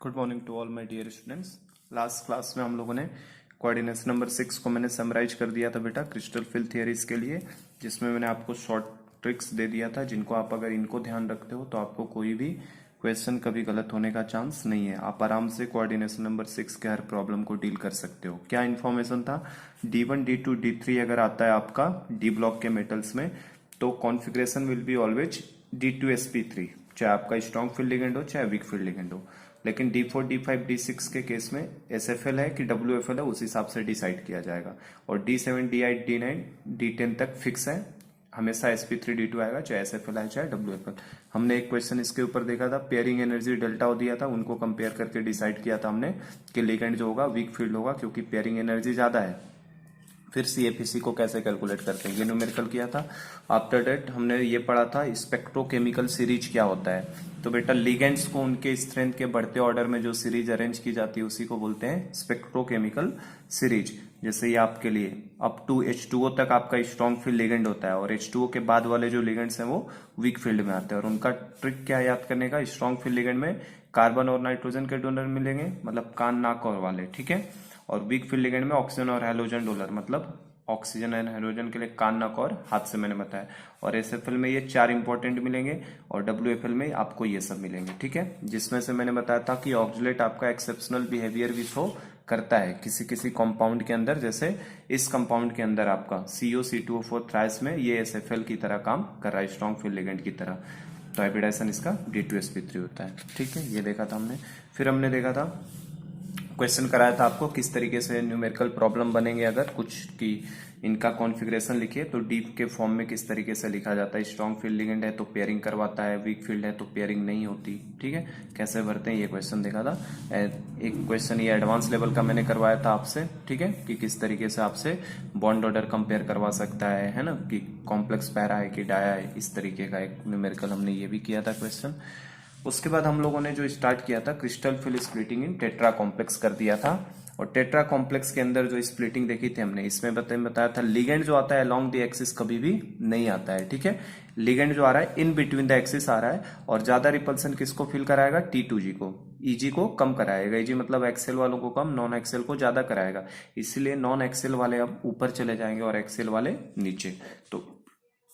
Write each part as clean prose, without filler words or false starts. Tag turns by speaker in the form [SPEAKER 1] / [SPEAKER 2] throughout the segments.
[SPEAKER 1] Good morning to all my dear students. Last class में हम लोगों ने कोऑर्डिनेशन नंबर 6 को मैंने समराइज कर दिया था बेटा क्रिस्टल फिल थियरीज के लिए, जिसमें मैंने आपको शॉर्ट ट्रिक्स दे दिया था जिनको आप अगर इनको ध्यान रखते हो तो आपको कोई भी क्वेश्चन कभी गलत होने का चांस नहीं है। आप आराम से कोऑर्डिनेशन नंबर 6 के हर प्रॉब्लम को डील कर सकते हो। क्या इन्फॉर्मेशन था? D1 D2 D3 अगर आता है आपका डी ब्लॉक के मेटल्स में तो configuration will be always D2sp3, चाहे आपका स्ट्रॉन्ग फील्ड लिगेंड हो चाहे वीक फील्ड लिगेंड हो। लेकिन D4 D5 D6 के केस में SFL है कि WFL है उस हिसाब से डिसाइड किया जाएगा। और D7 D8 D9 D10 तक फिक्स है, हमेशा sp3 D2 आएगा, चाहे SFL आए चाहे WFL। हमने एक क्वेश्चन इसके ऊपर देखा था, पेयरिंग एनर्जी डेल्टा दिया था, उनको कंपेयर करके डिसाइड किया था हमने कि लिगेंड जो होगा वीक फील्ड होगा क्योंकि पेयरिंग एनर्जी ज्यादा है। फिर CFEC को कैसे कैलकुलेट करते हैं ये न्यूमेरिकल किया था। आफ्टर दैट हमने ये पढ़ा था स्पेक्ट्रोकेमिकल सीरीज क्या होता है। तो बेटा लिगेंड्स को उनके स्ट्रेंथ के बढ़ते ऑर्डर में जो सीरीज अरेंज की जाती है उसी को बोलते हैं स्पेक्ट्रोकेमिकल सीरीज। जैसे ये आपके लिए अप टू H2O तक आपका स्ट्रॉन्ग फील्ड लिगेंड होता है और H2O के बाद वाले जो लिगेंड्स हैं वो वीक फील्ड में आते हैं। और उनका ट्रिक क्या याद करने का, स्ट्रॉन्ग फील्ड लिगेंड में कार्बन और नाइट्रोजन के डोनर मिलेंगे, मतलब कान नाक और वाले, ठीक है। और वीक फील्ड लिगेंड में ऑक्सीजन और हैलोजन डोनर, मतलब ऑक्सीजन एंड हाइड्रोजन के लिए कान नाक और हाथ से मैंने बताया। और SFL में ये 4 इंपॉर्टेंट मिलेंगे और WFL में आपको ये सब मिलेंगे, ठीक है। जिसमें से मैंने बताया था कि ऑक्सलेट आपका एक्सेप्शनल बिहेवियर भी शो करता है किसी किसी कंपाउंड के अंदर, जैसे इस कंपाउंड के अंदर आपका CO2O4 थ्राइस में ये SFL की तरह काम कर रहा है, स्ट्रॉन्ग फील्ड लिगेंड की तरह। तो हाइब्रिडाइजेशन इसका D2sp3 होता है, ठीक है। ये देखा था हमने। फिर हमने देखा था, क्वेश्चन कराया था आपको किस तरीके से न्यूमेरिकल प्रॉब्लम बनेंगे अगर कुछ की इनका कॉन्फ़िगरेशन लिखिए तो डीप के फॉर्म में किस तरीके से लिखा जाता है। स्ट्रॉन्ग फील्ड लिगेंड है तो पेयरिंग करवाता है, वीक फील्ड है तो पेयरिंग नहीं होती, ठीक है। कैसे भरते हैं ये क्वेश्चन देखा था। एक क्वेश्चन ये एडवांस लेवल का मैंने करवाया था आपसे, ठीक है, कि किस तरीके से आपसे बॉन्ड ऑर्डर कंपेयर करवा सकता है ना, कि कॉम्प्लेक्स पैरा है कि डाया है, इस तरीके का एक न्यूमेरिकल हमने ये भी किया था क्वेश्चन। उसके बाद हम लोगों ने जो स्टार्ट किया था crystal field splitting in tetra complex कर दिया था। और टेट्रा कॉम्प्लेक्स के अंदर जो स्प्लिटिंग देखी थी हमने, इसमें बताया था लिगेंड जो आता है अलोंग द एक्सिस कभी भी नहीं आता है, ठीक है। लिगेंड जो आ रहा है इन बिटवीन द एक्सिस आ रहा है और ज्यादा रिपल्सन किसको फील कराएगा, T2G को, EG को कम कराएगा। EG मतलब एक्सेल वालों को कम, नॉन एक्सेल को ज्यादा कराएगा, इसलिए नॉन एक्सेल वाले अब ऊपर चले जाएंगे और एक्सेल वाले नीचे। तो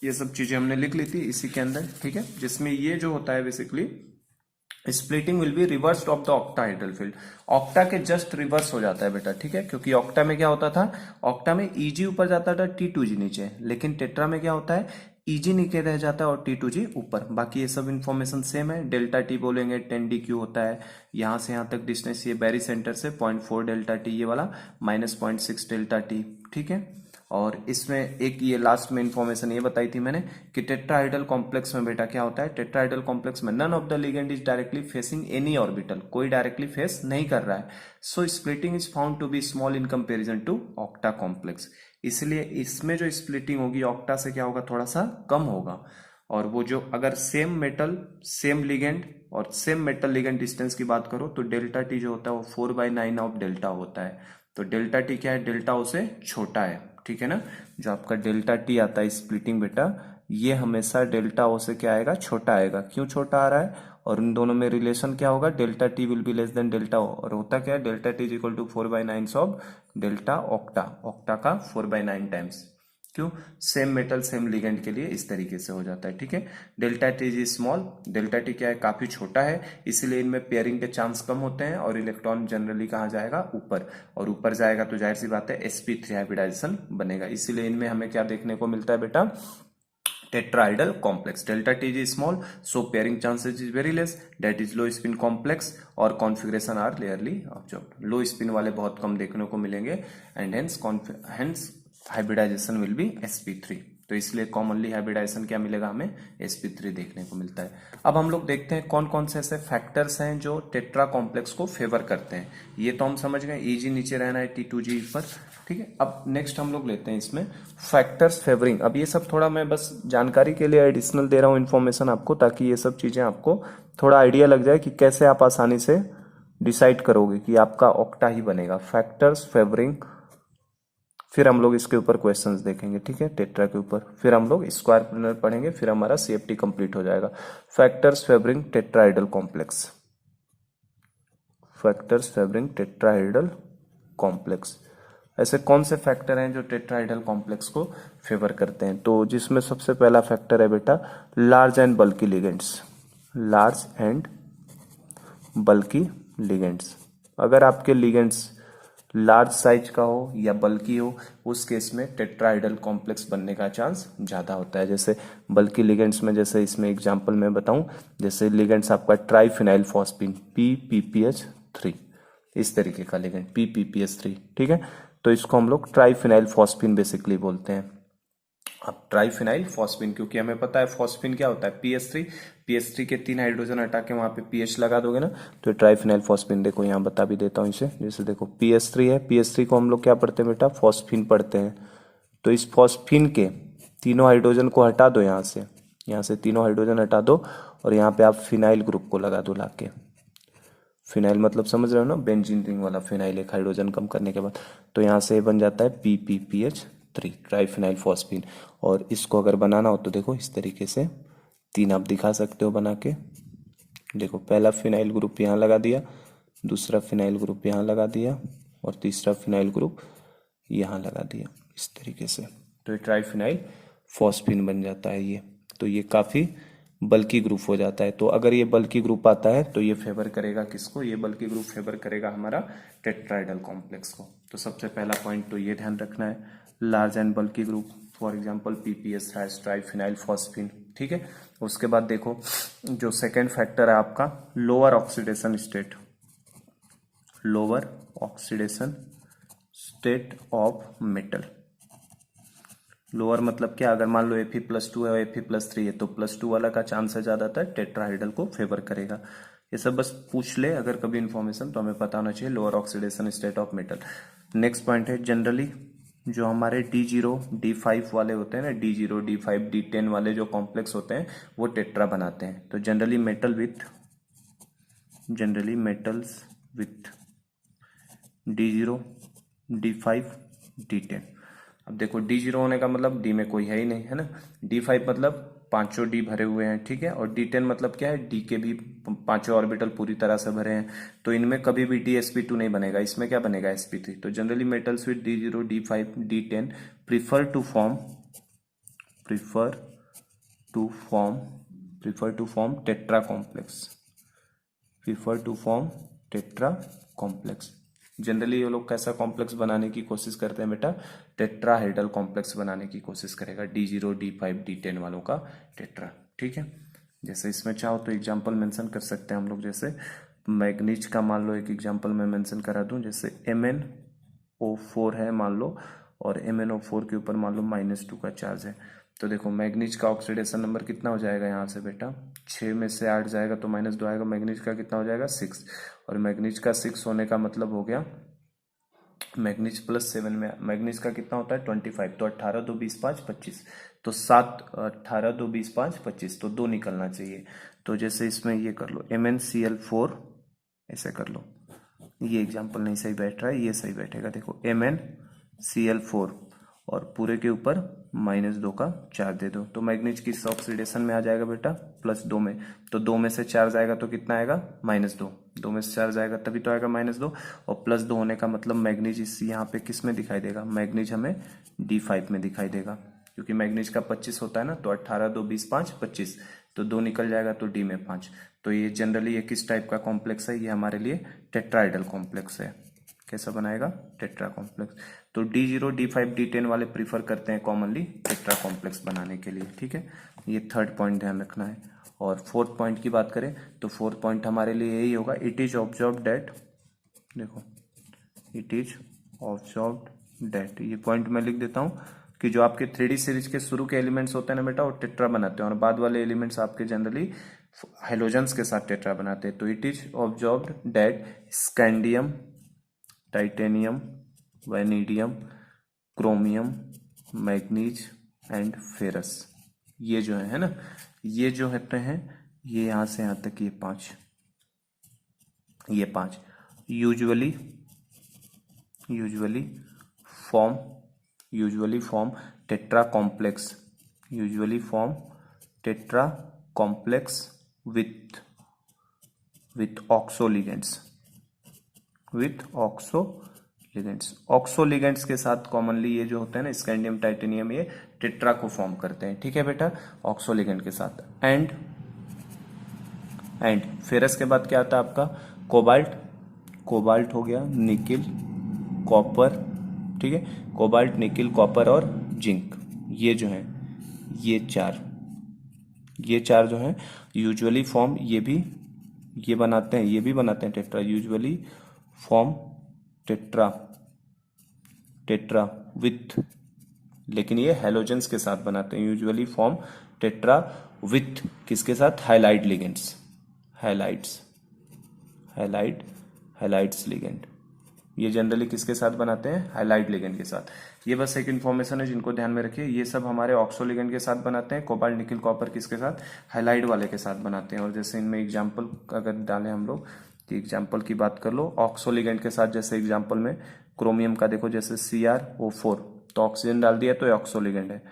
[SPEAKER 1] ये सब चीजें हमने लिख ली थी इसी के अंदर, ठीक है। जिसमें ये जो होता है basically splitting will be reverse of the octahedral field, octa के जस्ट रिवर्स हो जाता है बेटा, ठीक है। क्योंकि ऑक्टा में क्या होता था, ऑक्टा में EG ऊपर जाता था T2G नीचे, लेकिन टेट्रा में क्या होता है EG नीचे रह जाता है और T2G ऊपर। बाकी ये सब इन्फॉर्मेशन सेम है। डेल्टा T बोलेंगे 10DQ होता है, यहां से यहां तक डिस्टेंस ये बैरी सेंटर से 0.4 डेल्टा T, ये वाला -0.6 डेल्टा T, ठीक है। और इसमें एक ये लास्ट में इंफॉर्मेशन ये बताई थी मैंने कि टेट्राहाइड्रल कॉम्प्लेक्स में बेटा क्या होता है, टेट्राहाइड्रल कॉम्प्लेक्स में none of the ligand is directly facing any orbital, कोई डायरेक्टली फेस नहीं कर रहा है। So splitting is found to be small in comparison to octa complex, इसलिए इसमें जो स्प्लिटिंग होगी ऑक्टा से क्या होगा, थोड़ा सा कम होगा। और वो जो अगर सेम मेटल सेम लिगेंड और सेम मेटल लिगेंड डिस्टेंस की बात करो तो डेल्टा T जो होता है वो 4/9 ऑफ डेल्टा होता है। तो डेल्टा T क्या है, डेल्टा O से छोटा है, ठीक है ना। जो आपका डेल्टा T आता है स्प्लिटिंग बेटा, ये हमेशा डेल्टा O से क्या आएगा, छोटा आएगा। क्यों छोटा आ रहा है, और इन दोनों में रिलेशन क्या होगा, delta T will be less than delta O। और होता क्या है, delta T is equal to 4/9 of delta octa, octa का 4/9 टाइम्स। क्यों, सेम मेटल सेम लिगेंड के लिए इस तरीके से हो जाता है, ठीक है। Delta T is small, delta T क्या है, काफी छोटा है, इसलिए इनमें पेयरिंग के चांस कम होते हैं और इलेक्ट्रॉन जनरली कहाँ जाएगा, ऊपर। और ऊपर जाएगा तो जाहिर सी बात है sp3 हाइब्रिडाइजेशन बनेगा। इसीलिए इनमें हमें क्या देखने को मिलता है बेटा, tetrahedral complex, delta T is small so pairing chances is very less, that is low spin complex और configuration are rarely observed, low spin वाले बहुत कम देखने को मिलेंगे and hence hybridization will be sp3। तो इसलिए कॉमनली हाइब्रिडाइजेशन क्या मिलेगा, हमें sp3 देखने को मिलता है। अब हम लोग देखते हैं कौन कौन से ऐसे फैक्टर्स हैं जो टेट्रा कॉम्प्लेक्स को फेवर करते हैं। ये तो हम समझ गए, EG नीचे रहना है T2G ऊपर, ठीक है। अब नेक्स्ट हम लोग लेते हैं इसमें फैक्टर्स फेवरिंग। अब ये सब थोड़ा मैं बस जानकारी के लिए एडिशनल दे रहा हूँ इन्फॉर्मेशन आपको, ताकि ये सब चीजें आपको थोड़ा आइडिया लग जाए कि कैसे आप आसानी से डिसाइड करोगे कि आपका ऑक्टा ही बनेगा। फैक्टर्स फेवरिंग, फिर हम लोग इसके ऊपर क्वेश्चंस देखेंगे, ठीक है, टेट्रा के ऊपर, फिर हम लोग स्क्वायर प्लेनर पढ़ेंगे, फिर हमारा CFT कंप्लीट हो जाएगा। Factors favouring tetrahedral complex, factors favouring tetrahedral complex. ऐसे कौन से फैक्टर हैं जो टेट्राहेड्रल कॉम्प्लेक्स को फेवर करते हैं? तो जिसमें सबसे पहला फैक्टर है बेटा large and bulky ligands. Large and bulky ligands, अगर आपके लिगेंड्स लार्ज साइज का हो या बल्की हो, उस केस में टेट्राहेड्रल कॉम्प्लेक्स बनने का चांस ज़्यादा होता है। जैसे बल्की लिगेंड्स में, जैसे इसमें एग्जांपल मैं बताऊं, जैसे लिगेंड्स आपका ट्राइफिनाइल फॉस्फीन PPPH3, इस तरीके का लिगेंड PPPH3, ठीक है। तो इसको हम लोग ट्राइफिनाइल फॉस्फीन बेसिकली बोलते हैं। अब ट्राइफिनाइल फॉस्फीन, क्योंकि हमें पता है फॉस्फीन क्या होता है, PH3 के 3 हाइड्रोजन हटा के वहां पे PH लगा दोगे ना, तो ट्राइफिनाइल फॉस्फीन। देखो यहाँ बता भी देता हूँ इसे, जैसे देखो PH3 है, PH3 को हम लोग क्या पढ़ते हैं बेटा, फॉस्फीन पढ़ते हैं। तो इस फॉस्फीन के तीनों हाइड्रोजन को हटा दो, यहाँ से तीनों हाइड्रोजन हटा दो, और यहाँ पे आप फिनाइल ग्रुप को लगा दो लाके। फिनाइल मतलब समझ रहे हो ना, बेंजीन रिंग वाला फिनाइल, एक हाइड्रोजन कम करने के बाद। तो यहाँ से बन जाता है PPPH3, ट्राइफिनाइल फॉस्फीन। और इसको अगर बनाना हो तो देखो इस तरीके से 3 आप दिखा सकते हो बना के। देखो पहला फिनाइल ग्रुप यहाँ लगा दिया, दूसरा फिनाइल ग्रुप यहाँ लगा दिया, और तीसरा फिनाइल ग्रुप यहाँ लगा दिया, इस तरीके से। तो ये ट्राइफिनाइल फॉस्फीन बन जाता है ये। तो ये काफ़ी बल्की ग्रुप हो जाता है। तो अगर ये बल्की ग्रुप आता है तो ये फेवर करेगा किसको, ये बल्की ग्रुप फेवर करेगा हमारा टेट्राहेड्रल कॉम्प्लेक्स को। तो सबसे पहला पॉइंट तो ये ध्यान रखना है, large and bulky group, for example PPS hash triphenyl phosphine, ठीक है। उसके बाद देखो जो सेकेंड फैक्टर है आपका lower oxidation state, lower oxidation state of metal. Lower मतलब क्या, अगर मान लो Fe+2 है और Fe+3 है, तो +2 वाला का चांस है ज्यादातर टेट्राहेड्रल को फेवर करेगा। ये सब बस पूछ ले अगर कभी इंफॉर्मेशन, तो हमें पता होना चाहिए lower oxidation state of metal. Next point है जनरली जो हमारे D0 D5 वाले होते हैं ना, D0 D5 D10 वाले जो कॉम्प्लेक्स होते हैं वो टेट्रा बनाते हैं। तो generally metals with D0 D5 D10। अब देखो D0 होने का मतलब D में कोई है ही नहीं, है ना। D5 मतलब पांचों D भरे हुए हैं, ठीक है। और D10 मतलब क्या है, D के भी पांचों ऑर्बिटल पूरी तरह से भरे हैं। तो इनमें कभी भी DsP2 नहीं बनेगा, इसमें क्या बनेगा, sp3। तो generally metals with D0 D5 D10 prefer to form tetra complex. Generally ये लोग कैसा कॉम्प्लेक्स बनाने की कोशिश करते हैं बेटा, टेट्राहेड्रल कॉम्प्लेक्स बनाने की कोशिश करेगा, D0 D5 D10 वालों का टेट्रा, ठीक है। जैसे इसमें चाहो तो एग्जांपल मेंशन कर सकते हैं हम लोग, जैसे मैग्नीज का मान लो एक एग्जांपल मैं मेंशन करा दूं, जैसे MnO4 है मान लो, और MnO4 के ऊपर मान लो -2 का चार्ज है। तो देखो मैग्नीज का ऑक्सीडेशन नंबर कितना हो जाएगा यहाँ से बेटा, 6 में से 8 जाएगा तो -2 आएगा, मैग्नीज का कितना हो जाएगा 6, और मैग्नीज का 6 होने का मतलब हो गया मैग्नीज +7 में मैग्नीज का कितना होता है 25, तो 18 2 20 5 25, तो 7 18 2 20 5 25, तो 2 निकलना चाहिए। तो जैसे इसमें ये कर लो MnCl4, ऐसे कर लो, ये एग्जांपल नहीं सही बैठ रहा है, ये सही बैठेगा। देखो MnCl4 और पूरे के ऊपर -2 का चार्ज दे दो, तो मैग्नीज किस ऑक्सीडेशन में आ जाएगा बेटा, +2 में। तो 2 में से 4 जाएगा तो कितना आएगा -2, 2 में से 4 जाएगा तभी तो आएगा -2, और +2 होने का मतलब मैग्नीज इस यहाँ पे किस में दिखाई देगा, मैग्नीज हमें D5 में दिखाई देगा, क्योंकि मैग्नीज का 25 होता है ना, तो 18 2 20 5 25, तो 2 निकल जाएगा तो D में 5। तो ये जनरली ये किस टाइप का कॉम्प्लेक्स है, ये हमारे लिए टेट्राहेड्रल कॉम्प्लेक्स है। कैसा बनाएगा, टेट्रा कॉम्प्लेक्स। तो D0 D5 D10 वाले प्रीफर करते हैं कॉमनली टेट्रा कॉम्प्लेक्स बनाने के लिए, ठीक है। ये थर्ड पॉइंट ध्यान रखना है। और फोर्थ पॉइंट की बात करें तो फोर्थ पॉइंट हमारे लिए यही होगा, इट इज ऑब्जर्व्ड दैट, देखो इट इज ऑब्जर्व्ड दैट, ये पॉइंट मैं लिख देता हूँ कि जो आपके 3D सीरीज के शुरू के एलिमेंट्स होते हैं ना बेटा, वो टेट्रा बनाते हैं, और बाद वाले एलिमेंट्स आपके जनरली हेलोजन्स के साथ टेट्रा बनाते हैं। तो it is observed that scandium, titanium, vanadium, chromium, manganese and ferrous, ये जो है ना, ये जो होते हैं, ये यहां से यहां तक ये पांच usually form tetra complex with oxo ligands, with oxo ligands. Oxo ligands के साथ कॉमनली ये जो होते हैं ना स्कैंडियम टाइटेनियम, ये टेट्रा को फॉर्म करते हैं। ठीक है बेटा, ऑक्सो लिगेंड के साथ। एंड फेरस के बाद क्या आता है आपका, कोबाल्ट। कोबाल्ट हो गया, निकिल, कॉपर, ठीक है, कोबाल्ट, निकिल, कॉपर और जिंक, ये जो है ये चार जो है यूजुअली फॉर्म, ये बनाते हैं, ये भी बनाते हैं tetra, usually form tetra with, लेकिन ये हेलोजेंस के साथ बनाते हैं। यूजुअली फॉर्म टेट्रा विथ किसके साथ, हाइलाइड लिगेंड्स, हाइलाइड्स लिगेंड। ये जनरली किसके साथ बनाते हैं, हाइलाइड लिगेंड के साथ। ये बस एक इन्फॉर्मेशन है जिनको ध्यान में रखिए। ये सब हमारे ऑक्सो लिगेंड के साथ बनाते हैं। कोबाल्ट, निकिल, कॉपर किसके साथ, हाइलाइड वाले के साथ बनाते हैं। और जैसे इनमें एग्जाम्पल अगर डालें हम लोग, तो एग्जाम्पल की बात कर लो ऑक्सो लिगेंड के साथ, जैसे एग्जाम्पल में क्रोमियम का देखो, जैसे CrO4, तो ऑक्सीजन डाल दिया तो ये ऑक्सो लिगेंड है।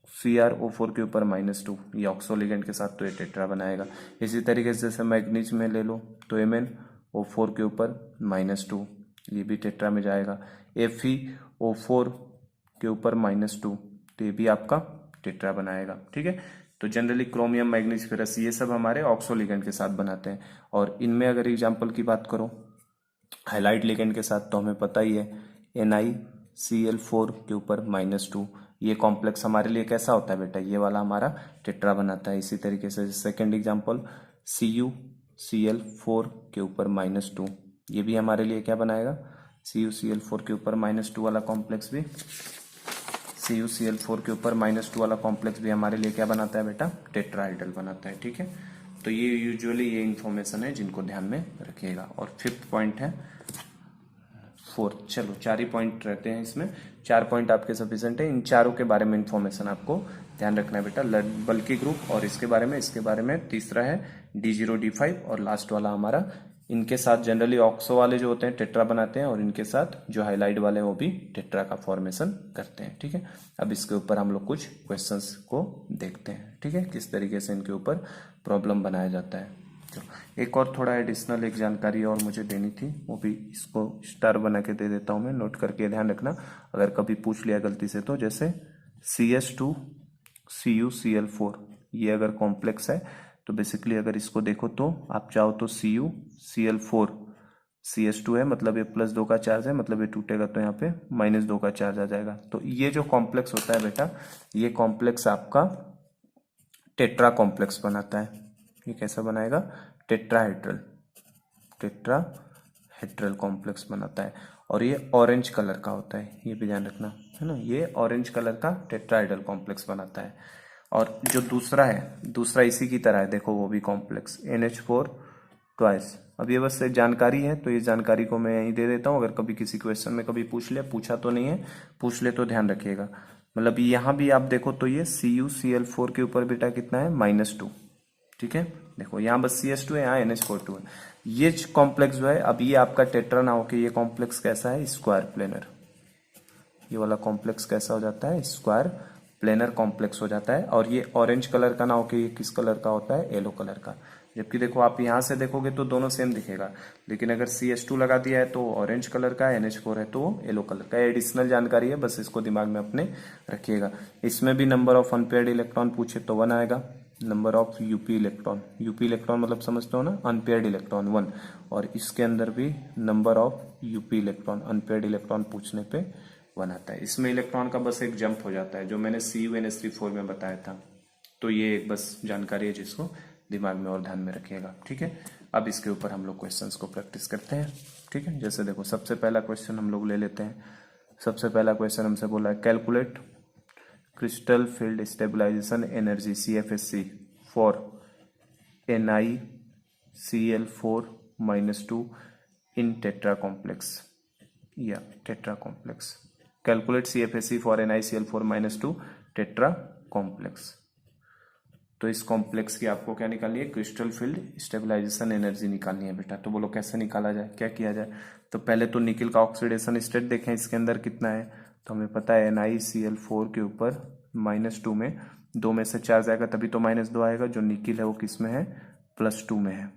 [SPEAKER 1] CrO4 के ऊपर -2, ये ऑक्सो लिगेंड के साथ, तो ये टेट्रा बनाएगा। इसी तरीके से जैसे मैग्नीज में ले लो तो MnO4 के ऊपर -2, ये भी टेट्रा में जाएगा। FeO4 के ऊपर -2, तो ये भी आपका टेट्रा बनाएगा। ठीक है, तो जनरली क्रोमियम, मैग्नीज, फेरस ये सब हमारे ऑक्सो लिगेंड के साथ बनाते हैं। और इनमें अगर एग्जाम्पल की बात करो हाइलाइट लिगेंड के साथ, तो हमें पता ही है NiCl4 के ऊपर -2, ये कॉम्प्लेक्स हमारे लिए कैसा होता है बेटा, ये वाला हमारा टेट्रा बनाता है। इसी तरीके से सेकंड एग्जांपल CuCl4 के ऊपर -2, ये भी हमारे लिए क्या बनाएगा, CuCl4 के ऊपर -2 वाला कॉम्प्लेक्स भी, CuCl4 के ऊपर -2 वाला कॉम्प्लेक्स भी हमारे लिए क्या बनाता है बेटा, टेट्राहाइड्रल बनाता है। ठीक है, तो ये यूजुअली ये इंफॉर्मेशन है जिनको ध्यान में रखिएगा। और फिफ्थ पॉइंट है 4, चलो 4 ही पॉइंट रहते हैं इसमें, 4 पॉइंट आपके सफिशिएंट है। इन चारों के बारे में इंफॉर्मेशन आपको ध्यान रखना है बेटा, बल्कि ग्रुप और इसके बारे में तीसरा है D0 D5 और लास्ट वाला हमारा। इनके साथ जनरली ऑक्सो वाले जो होते हैं टेट्रा बनाते हैं, और इनके साथ जो हाइलाइट वाले हैं वो भी टेट्रा का फॉर्मेशन करते हैं। ठीक है, अब इसके ऊपर हम लोग कुछ क्वेश्चंस को देखते हैं। ठीक है, किस तरीके से इनके ऊपर प्रॉब्लम बनाया जाता है। तो एक और थोड़ा एडिशनल एक जानकारी और मुझे देनी थी, वो भी इसको स्टार बना के दे देता हूँ मैं, नोट करके ध्यान रखना अगर कभी पूछ लिया गलती से तो। जैसे CS2CuCl4 ये अगर कॉम्प्लेक्स है तो बेसिकली अगर इसको देखो तो आप चाहो तो CuCl4 CS2 है, मतलब ये +2 का चार्ज है, मतलब ये टूटेगा तो यहाँ पे -2 का चार्ज आ जाएगा। तो ये जो कॉम्प्लेक्स होता है बेटा, ये कॉम्प्लेक्स आपका टेट्रा कॉम्प्लेक्स बनाता है। ये कैसा बनाएगा, टेट्राहेड्रल कॉम्प्लेक्स बनाता है। और ये ऑरेंज कलर का होता है, ये भी ध्यान रखना है ना, ये ऑरेंज कलर का टेट्राहेड्रल कॉम्प्लेक्स बनाता है। और जो दूसरा इसी की तरह है, देखो वो भी कॉम्प्लेक्स NH4 ट्वाइस। अब ये बस जानकारी है, तो ये जानकारी को मैं यहीं दे देता हूँ। अगर कभी किसी क्वेश्चन में कभी पूछा तो नहीं है, पूछ ले तो ध्यान रखिएगा। मतलब यहाँ भी आप देखो तो ये CuCl4 के ऊपर बेटा कितना है, -2। ठीक है, देखो यहाँ बस CS2 है, यहाँ NH42 है। ये कॉम्प्लेक्स जो है, अब ये आपका टेट्रा ना होके ये कॉम्प्लेक्स कैसा है, स्क्वायर प्लेनर। ये वाला कॉम्प्लेक्स कैसा हो जाता है, स्क्वायर प्लेनर कॉम्प्लेक्स हो जाता है। और ये ऑरेंज कलर का ना होके ये किस कलर का होता है, येलो कलर का। जबकि देखो आप यहाँ से देखोगे तो दोनों सेम दिखेगा, लेकिन अगर CS2 लगा दिया है तो ऑरेंज कलर का, NH4 है तो येलो कलर का। एडिशनल जानकारी है, बस इसको दिमाग में अपने रखिएगा। इसमें भी नंबर ऑफ अनपेयर्ड इलेक्ट्रॉन पूछे तो 1 आएगा, नंबर ऑफ यूपी इलेक्ट्रॉन मतलब समझते हो ना, अनपेयर्ड इलेक्ट्रॉन 1। और इसके अंदर भी number of UP electron, unpaired electron पूछने पे 1 आता है। इसमें इलेक्ट्रॉन का बस एक जंप हो जाता है, जो मैंने CuNH3 में बताया था। तो ये एक बस जानकारी है जिसको दिमाग में और ध्यान में रखिएगा। ठीक है, अब इसके ऊपर हम लोग क्वेश्चंस को प्रैक्टिस करते हैं। ठीक है, जैसे देखो सबसे पहला क्वेश्चन हम लोग ले लेते हैं। सबसे पहला क्वेश्चन हमसे बोला है, calculate crystal field stabilization energy CFSC for NiCl4-2 in tetra complex या tetra complex. Calculate CFSC for NiCl4-2 tetra complex. तो इस कॉम्प्लेक्स की आपको क्या निकालनी है, क्रिस्टल फील्ड स्टेबलाइजेशन एनर्जी निकालनी है बेटा। तो बोलो कैसे निकाला जाए, क्या किया जाए। तो पहले तो निकिल का ऑक्सीडेशन स्टेट देखें, इसके अंदर कितना है, तो हमें पता है NiCl4 के ऊपर -2 में 2 में से चार्ज आएगा तभी तो -2 आएगा। जो निकिल है वो किस में है, +2 में है।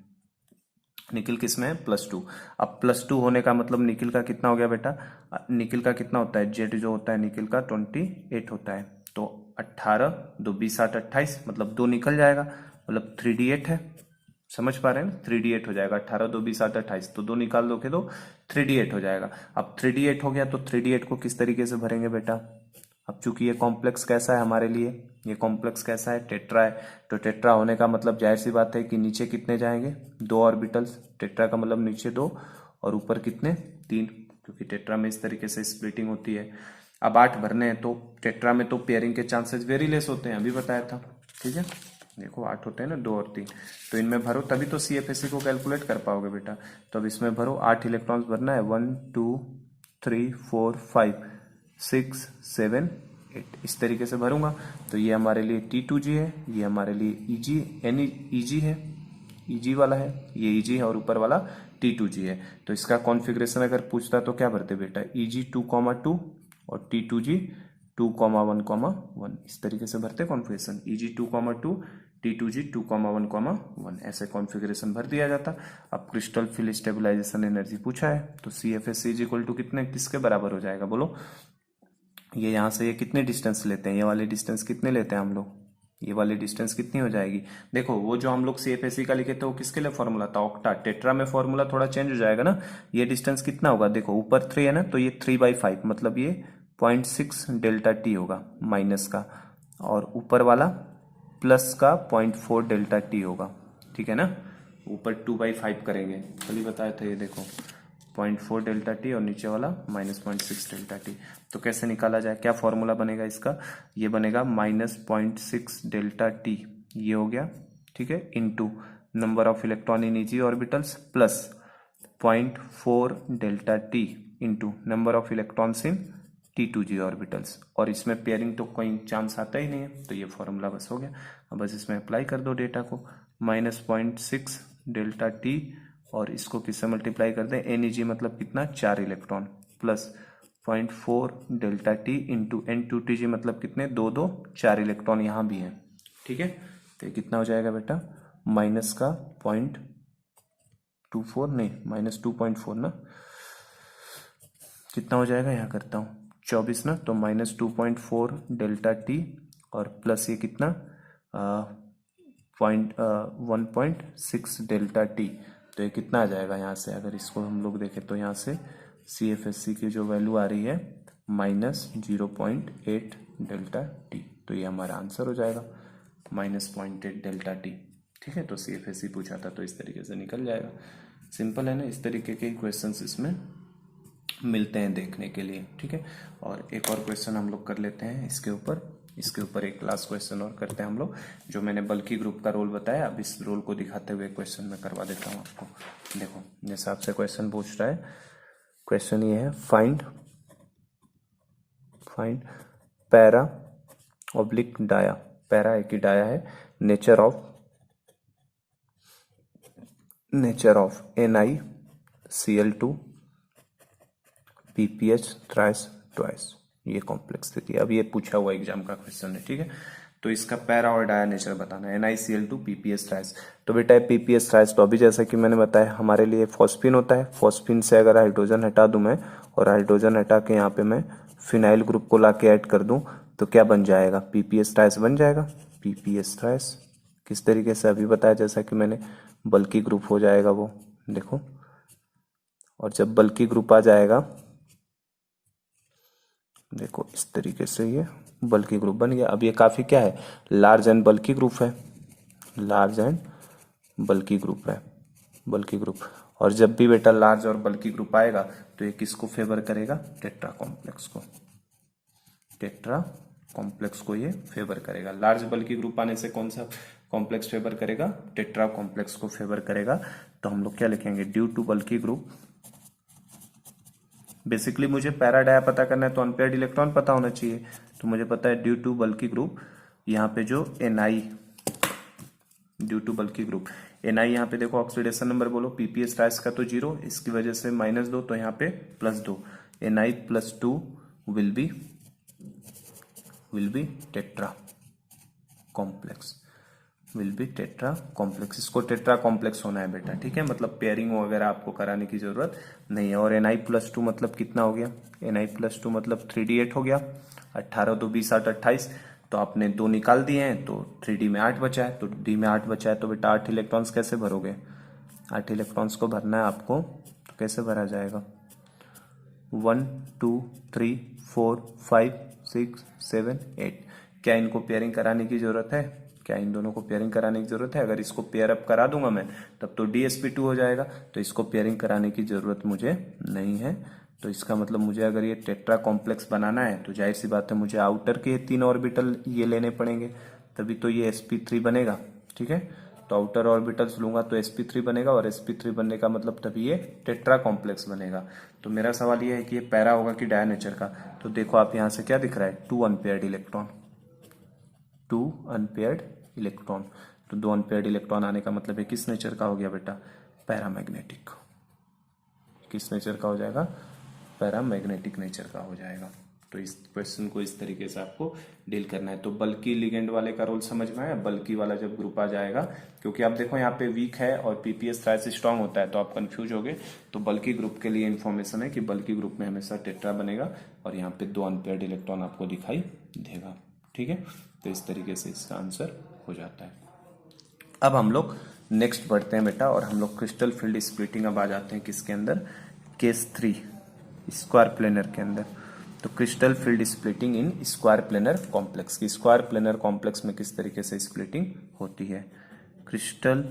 [SPEAKER 1] निकिल किस में है, +2। अब +2 होने का मतलब निकिल का कितना हो गया बेटा, निकिल का कितना होता है, जेड जो होता है निकिल का 28 होता है। तो 18 2 20 8 28, मतलब 2 निकल जाएगा, मतलब 3d8 है। समझ पा रहे हैं ना, 3d8 हो जाएगा। 18 2 20 8 28, तो 2 निकाल दोगे तो 3d8 हो जाएगा। अब 3d8 हो गया तो 3d8 को किस तरीके से भरेंगे बेटा, अब चूंकि ये कॉम्प्लेक्स कैसा है हमारे लिए, ये कॉम्प्लेक्स कैसा है, टेट्रा है। तो टेट्रा होने का मतलब जाहिर सी बात है कि नीचे कितने जाएंगे, 2 ऑर्बिटल्स। टेट्रा का मतलब नीचे 2 और ऊपर कितने, 3, क्योंकि टेट्रा में इस तरीके से स्प्लिटिंग होती है। अब 8 भरने हैं, तो टेट्रा में तो पेयरिंग के चांसेस वेरी लेस होते हैं, अभी बताया था। ठीक है, देखो 8 होते हैं ना, 2 और 3, तो इनमें भरो तभी तो CFSE को कैलकुलेट कर पाओगे बेटा। तो अब इसमें भरो, 8 इलेक्ट्रॉन्स भरना है, 1 2 3 4 5 6 7 8, इस तरीके से भरूंगा। तो ये हमारे लिए T2G है, ये हमारे लिए EG है, EG वाला है, ये EG है, और ऊपर वाला T2G है। तो इसका कॉन्फ़िगरेशन अगर पूछता तो क्या भरते बेटा, EG 2,2 और T2G 2,1,1, इस तरीके से भरते कॉन्फ़िगरेशन, EG 2,2 T2G 2,1,1, ऐसे कॉन्फ़िगरेशन भर दिया जाता। अब क्रिस्टल फिल स्टेबलाइजेशन एनर्जी पूछा है, तो CFSE इज इक्वल टू कितने, किसके बराबर हो जाएगा बोलो। ये यहाँ से ये कितने डिस्टेंस लेते हैं, ये वाले डिस्टेंस कितने लेते हैं हम लोग, ये वाली डिस्टेंस कितनी हो जाएगी। देखो वो जो हम लोग CFSE का लिखे थे वो किसके लिए फॉर्मूला था, ऑक्टा। टेट्रा में फॉर्मूला थोड़ा चेंज हो जाएगा ना। ये डिस्टेंस कितना होगा, देखो ऊपर 3 है ना, तो ये 3/5, मतलब ये 0.6 डेल्टा टी होगा माइनस का, और ऊपर वाला प्लस का 0.4 डेल्टा टी होगा। ठीक है ना, ऊपर 2/5 करेंगे, कल ही बताया था ये, देखो 0.4 डेल्टा टी और नीचे वाला -0.6 डेल्टा टी। तो कैसे निकाला जाए, क्या फॉर्मूला बनेगा इसका, ये बनेगा -0.6 डेल्टा टी, ये हो गया। ठीक है, into number of electron in easy orbitals plus 0.4 delta T into number of electrons in T2G orbitals, और इसमें पेयरिंग तो कोई चांस आता ही नहीं है, तो ये फॉर्मूला बस हो गया। अब बस इसमें अप्लाई कर दो डेटा को, -0.6 डेल्टा टी और इसको किससे मल्टीप्लाई कर दें, NEG मतलब कितना, 4 electron, plus 0.4 delta T into N2TG मतलब कितने, 2 2 4 इलेक्ट्रॉन यहाँ भी हैं। ठीक है, तो ये कितना हो जाएगा बेटा, माइनस का 0.24, नहीं -2.4 ना, कितना हो जाएगा, यहाँ करता हूँ 24 ना, तो -2.4 डेल्टा टी और प्लस ये कितना 1.6 डेल्टा टी। तो ये कितना आ जाएगा यहाँ से, अगर इसको हम लोग देखें तो यहाँ से CFSE की जो वैल्यू आ रही है -0.8 डेल्टा टी। तो ये हमारा आंसर हो जाएगा -0.8 डेल्टा टी। ठीक है, तो CFSE पूछा था तो इस तरीके से निकल जाएगा। सिंपल है ना, इस तरीके के क्वेश्चंस इसमें मिलते हैं देखने के लिए। ठीक है, और एक और क्वेश्चन हम लोग कर लेते हैं इसके ऊपर एक लास्ट क्वेश्चन और करते हैं हम लोग, जो मैंने बल्कि ग्रुप का रोल बताया। अब इस रोल को दिखाते हुए क्वेश्चन में करवा देता हूँ आपको। देखो जैसे आपसे क्वेश्चन पूछ रहा है, क्वेश्चन ये है, find para oblique dia, para है कि डाया है, nature of NiCl2 PPH thrice twice, ये कॉम्प्लेक्स स्थिति है। अब ये पूछा हुआ एग्जाम का क्वेश्चन है। ठीक है, तो इसका पैरा और डाया नेचर बताना है, NiCl2 PPH थ्राइस। तो बेटा PPH थ्राइस, तो अभी जैसा कि मैंने बताया हमारे लिए फॉस्फिन होता है। फॉस्फिन से अगर हाइड्रोजन हटा दूं मैं, और हाइड्रोजन हटा के यहाँ पे मैं फिनाइल ग्रुप को ला के ऐड कर दूं, तो क्या बन जाएगा, PPH थ्राइस बन जाएगा। PPH थ्राइस किस तरीके से, अभी बताया जैसा कि मैंने, बल्कि ग्रुप हो जाएगा वो, देखो। और जब बल्कि ग्रुप आ जाएगा, देखो इस तरीके से ये बल्कि ग्रुप बन गया। अब ये काफी क्या है, लार्ज एंड बल्कि ग्रुप है, लार्ज एंड बल्कि ग्रुप है, बल्कि ग्रुप। और जब भी बेटा लार्ज और बल्कि ग्रुप आएगा तो ये किसको फेवर करेगा, टेट्रा कॉम्प्लेक्स को, टेट्रा कॉम्प्लेक्स को ये फेवर करेगा। लार्ज बल्कि ग्रुप आने से कौन सा कॉम्प्लेक्स फेवर करेगा, टेट्रा कॉम्प्लेक्स को फेवर करेगा। तो हम लोग क्या लिखेंगे, ड्यू टू बल्कि ग्रुप, बेसिकली मुझे पैरा डाया पता करना है तो अनपेयर्ड इलेक्ट्रॉन पता होना चाहिए। तो मुझे पता है ड्यू टू बल्कि ग्रुप, यहाँ पे जो Ni, ड्यू टू बल्कि ग्रुप Ni, यहाँ पे देखो ऑक्सीडेशन नंबर बोलो, PPH थ्राइस का तो 0, इसकी वजह से -2, तो यहाँ पे +2, Ni +2 will be tetra complex. Will be tetra complex. इसको टेट्रा कॉम्प्लेक्स होना है बेटा, ठीक है, मतलब पेयरिंग वगैरह आपको कराने की जरूरत नहीं है। और Ni+2 मतलब कितना हो गया, Ni+2 मतलब 3D8 हो गया, 18 2 20 8 28, तो आपने 2 निकाल दिए हैं तो 3D में 8 बचा है, तो D में 8 बचा है, तो बेटा 8 इलेक्ट्रॉन्स कैसे भरोगे, 8 इलेक्ट्रॉन्स को भरना है आपको, तो कैसे भरा जाएगा, 1 2 3 4 5 6 7 8। क्या इनको पेयरिंग कराने की जरूरत है, क्या इन दोनों को पेयरिंग कराने की जरूरत है, अगर इसको पेयर अप करा दूंगा मैं तब तो DsP2 हो जाएगा, तो इसको पेयरिंग कराने की जरूरत मुझे नहीं है। तो इसका मतलब मुझे अगर ये टेट्रा कॉम्प्लेक्स बनाना है तो जाहिर सी बात है मुझे आउटर के 3 ऑर्बिटल ये लेने पड़ेंगे, तभी तो ये sp3 बनेगा, ठीक है। तो आउटर ऑर्बिटल्स लूंगा तो sp3 बनेगा, और sp3 बनने का मतलब तभी ये टेट्रा कॉम्प्लेक्स बनेगा। तो मेरा सवाल ये है कि ये पैरा होगा कि डाया नेचर का, तो देखो आप यहां से क्या दिख रहा है, 2 अनपेयर्ड इलेक्ट्रॉन, 2 अनपेयर्ड इलेक्ट्रॉन। तो 2 अनपेयर्ड इलेक्ट्रॉन आने का मतलब है किस नेचर का हो गया बेटा, पैरामैग्नेटिक। किस नेचर का हो जाएगा, पैरामैग्नेटिक नेचर का हो जाएगा। तो इस क्वेश्चन को इस तरीके से आपको डील करना है। तो बल्कि लिगेंड वाले का रोल समझ में आया, बल्कि वाला जब ग्रुप आ जाएगा, क्योंकि आप देखो यहाँ पे वीक है और पीपीएस थ्राइस स्ट्रांग होता है, तो आप कंफ्यूज होगे। तो बल्कि ग्रुप के लिए इन्फॉर्मेशन है कि बल्कि ग्रुप में हमेशा टेट्रा बनेगा और यहाँ पे 2 अनपेयर्ड इलेक्ट्रॉन आपको दिखाई देगा, ठीक है। तो इस तरीके से इसका आंसर हो जाता है। अब हम लोग नेक्स्ट बढ़ते हैं बेटा, और हम लोग क्रिस्टल फील्ड स्प्लिटिंग अब आ जाते हैं किसके अंदर, केस 3 स्क्वायर प्लेनर के अंदर। तो crystal field splitting in square planar complex की, स्क्वायर प्लेनर कॉम्प्लेक्स में किस तरीके से स्प्लिटिंग होती है, crystal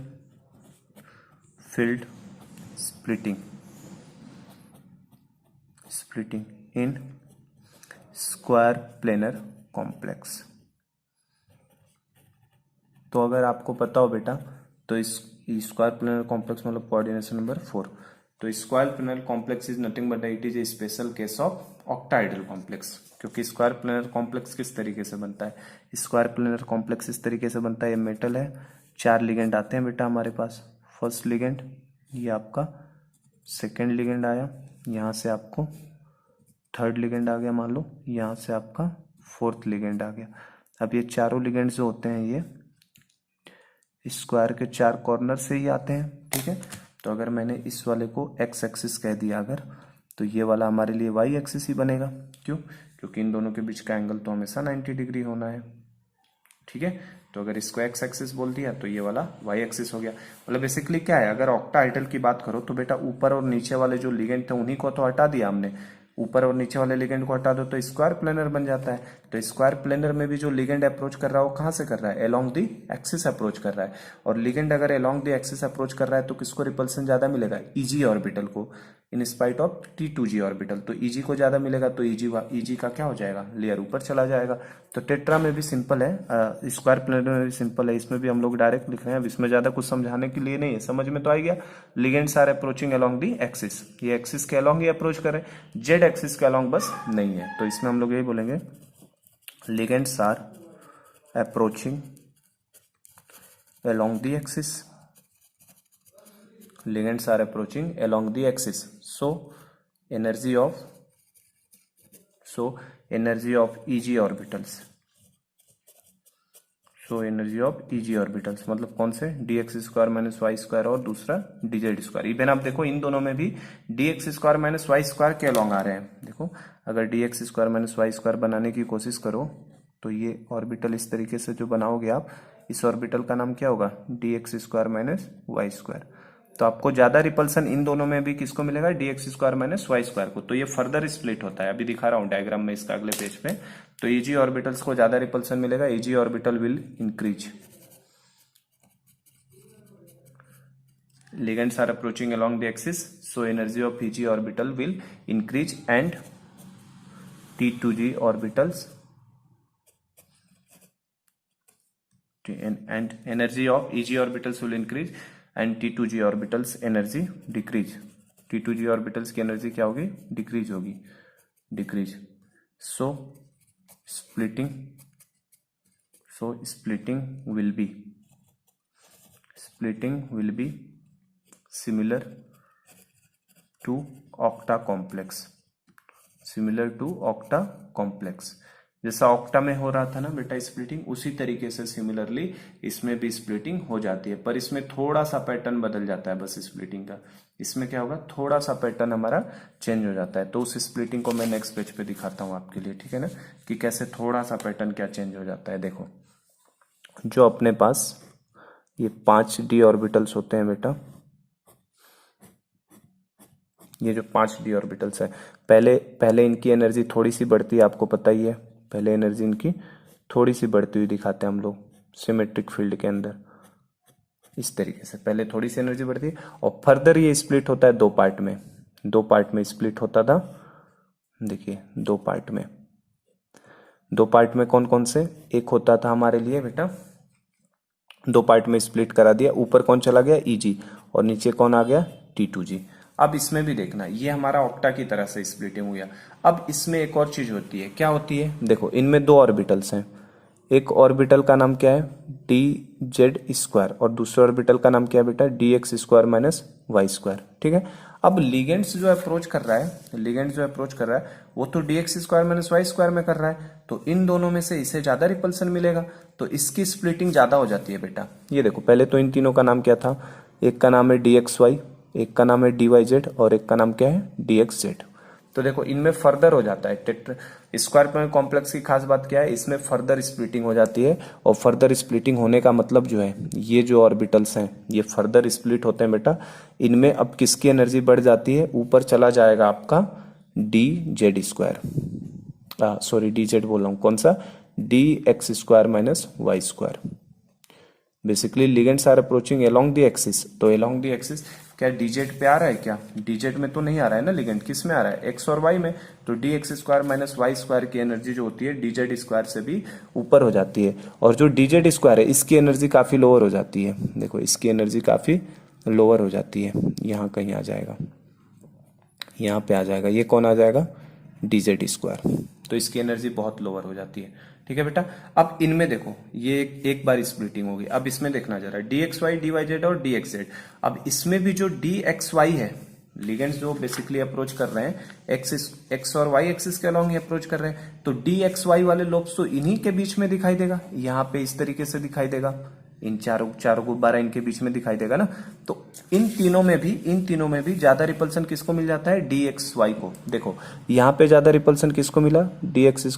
[SPEAKER 1] field splitting splitting in square planar complex. तो अगर आपको पता हो बेटा, तो इस स्क्वायर प्लेनर कॉम्प्लेक्स मतलब कोऑर्डिनेशन नंबर 4, तो square planar complex is nothing but it is a special case of octahedral complex. क्योंकि स्क्वायर प्लेनर कॉम्प्लेक्स किस तरीके से बनता है, स्क्वायर प्लेनर कॉम्प्लेक्स इस तरीके से बनता है, ये मेटल है, 4 लिगेंड आते हैं बेटा हमारे पास, फर्स्ट लिगेंड ये आपका, सेकेंड लिगेंड आया, यहाँ से आपको थर्ड लिगेंड आ गया मान लो, यहाँ से आपका फोर्थ लिगेंड आ गया। अब ये चारों लिगेंड जो होते हैं ये स्क्वायर के 4 कॉर्नर से ही आते हैं, ठीक है। तो अगर मैंने इस वाले को एक्स एक्सिस कह दिया अगर, तो ये वाला हमारे लिए वाई एक्सिस ही बनेगा। क्यों, क्योंकि इन दोनों के बीच का एंगल तो हमेशा 90 डिग्री होना है, ठीक है। तो अगर इसको एक्स एक्सिस बोल दिया तो ये वाला वाई एक्सिस हो गया। मतलब बेसिकली क्या है, अगर ऑक्टाहेड्रल की बात करो तो बेटा ऊपर और नीचे वाले जो लिगेंड थे उन्हीं को तो हटा दिया हमने, ऊपर और नीचे वाले लिगेंड को हटा दो तो स्क्वायर प्लेनर बन जाता है। तो स्क्वायर प्लेनर में भी जो लिगेंड अप्रोच कर रहा है वो कहां से कर रहा है, अलोंग दी एक्सिस अप्रोच कर रहा है। और लिगेंड अगर अलोंग दी एक्सिस अप्रोच कर रहा है तो किसको रिपल्सन ज्यादा मिलेगा, ईजी ऑर्बिटल को, in spite of T2G orbital. तो ईजी को ज्यादा मिलेगा तो ईजी का क्या हो जाएगा, लेयर ऊपर चला जाएगा। तो टेट्रा में भी सिंपल है, स्क्वायर प्लेनर में भी सिंपल है, इसमें भी हम लोग डायरेक्ट लिख रहे हैं, अब इसमें ज्यादा कुछ समझाने के लिए नहीं है, समझ में तो आ गया। Ligands are approaching along the axis, ये एक्सिस के अलोंग ही अप्रोच करें, जेड एक्सिस के अलोंग बस नहीं है। तो इसमें हम लोग यही बोलेंगे ligands are approaching along the axis, ligands are approaching along the axis, so energy of EG orbitals, मतलब कौन से, dx square minus y square और दूसरा dz स्क्वायर। इवन आप देखो इन दोनों में भी dx square minus y square के अलॉन्ग आ रहे हैं। देखो अगर dx square minus y square बनाने की कोशिश करो तो ये ऑर्बिटल इस तरीके से जो बनाओगे आप, इस ऑर्बिटल का नाम क्या होगा, dx square minus y square. तो आपको ज्यादा रिपल्सन इन दोनों में भी किसको मिलेगा, dx square minus y square को। तो ये फर्दर स्प्लिट होता है, अभी दिखा रहा हूं डायग्राम में इसका अगले पेज पे। तो ईजी ऑर्बिटल्स को ज्यादा रिपल्सन मिलेगा, easy orbital will increase, ligands are approaching along the axis, so energy of EG orbital will increase and T2G orbitals and energy of EG orbitals will increase and T2G orbitals energy decrease, T2G orbitals की energy क्या होगी, decrease होगी, decrease. So splitting will be similar to octa complex, जैसा octa में हो रहा था ना बेटा स्प्लिटिंग, उसी तरीके से सिमिलरली इसमें भी स्प्लिटिंग हो जाती है, पर इसमें थोड़ा सा पैटर्न बदल जाता है बस स्प्लिटिंग का। इसमें क्या होगा, थोड़ा सा पैटर्न हमारा चेंज हो जाता है। तो उस स्प्लिटिंग को मैं नेक्स्ट पेज पे दिखाता हूँ आपके लिए, ठीक है ना, कि कैसे थोड़ा सा पैटर्न क्या चेंज हो जाता है। देखो जो अपने पास ये 5d ऑर्बिटल्स होते हैं बेटा, ये जो 5d ऑर्बिटल्स है, पहले पहले इनकी एनर्जी थोड़ी सी बढ़ती है, आपको पता ही है। पहले एनर्जी इनकी थोड़ी सी बढ़ती हुई दिखाते हैं हम लोग सिमेट्रिक फील्ड के अंदर, इस तरीके से पहले थोड़ी सी एनर्जी बढ़ती है, और फर्दर ये स्प्लिट होता है दो पार्ट में। दो पार्ट में स्प्लिट होता था, देखिए दो पार्ट में। दो पार्ट में कौन कौन से, एक होता था हमारे लिए बेटा, दो पार्ट में स्प्लिट करा दिया, ऊपर कौन चला गया Eg, और नीचे कौन आ गया T2G। अब इसमें भी देखना, ये हमारा ऑक्टा की तरह से स्प्लिटिंग हुआ। अब इसमें एक और चीज होती है, क्या होती है, देखो इनमें दो ऑर्बिटल्स हैं, एक ऑर्बिटल का नाम क्या है dz², और दूसरे ऑर्बिटल का नाम क्या है बेटा dx² - y², ठीक है। अब लिगेंड्स जो अप्रोच कर रहा है, लिगेंड्स जो अप्रोच कर रहा है वो तो dx² - y² में कर रहा है, तो इन दोनों में से इसे ज्यादा रिपल्सन मिलेगा, तो इसकी स्प्लिटिंग ज्यादा हो जाती है बेटा। ये देखो पहले तो इन तीनों का नाम क्या था, एक का नाम है dxy, एक का नाम है dyz, और एक का नाम क्या है dxz। तो देखो इनमें फर्दर हो जाता है। स्क्वायर प्लेन कॉम्प्लेक्स की खास बात क्या है, इसमें फर्दर स्प्लिटिंग हो जाती है, और फर्दर स्प्लिटिंग होने का मतलब जो है, ये जो ऑर्बिटल्स हैं ये फर्दर स्प्लिट होते हैं बेटा। इनमें अब किसकी एनर्जी बढ़ जाती है, ऊपर चला जाएगा आपका dz², सॉरी dz बोल रहा हूँ, कौन सा dx² - y²। Basically ligands are approaching along the axis, तो अलोंग द एक्सिस क्या dz पे आ रहा है, क्या dz में तो नहीं आ रहा है ना, लिगेंड किस में आ रहा है, x और y में, तो dx² - y² की एनर्जी जो होती है dz² से भी ऊपर हो जाती है, और जो dz² है इसकी एनर्जी काफी लोअर हो जाती है। देखो इसकी एनर्जी काफी लोअर हो जाती है, यहाँ कहीं आ जाएगा, यहाँ पे आ जाएगा, ये कौन आ जाएगा dz², तो इसकी एनर्जी बहुत लोअर हो जाती है, ठीक है बेटा। अब इनमें देखो ये एक बार स्प्लिटिंग होगी, अब इसमें देखना जरा dxy dyz और dxz। अब इसमें भी जो dxy है, लिगेंड्स जो बेसिकली अप्रोच कर रहे हैं x और y एक्सिस के अलोंग ही अप्रोच कर रहे हैं, तो dxy वाले लोब्स तो इन्हीं के बीच में दिखाई देगा, यहाँ पे इस तरीके से दिखाई देगा, इन चारों गुब्बारा इनके बीच में दिखाई देगा ना। तो इन तीनों में भी ज्यादा रिपल्सन किसको मिल जाता है, dxy को। देखो यहाँ पे ज्यादा रिपल्सन किसको मिला, dx²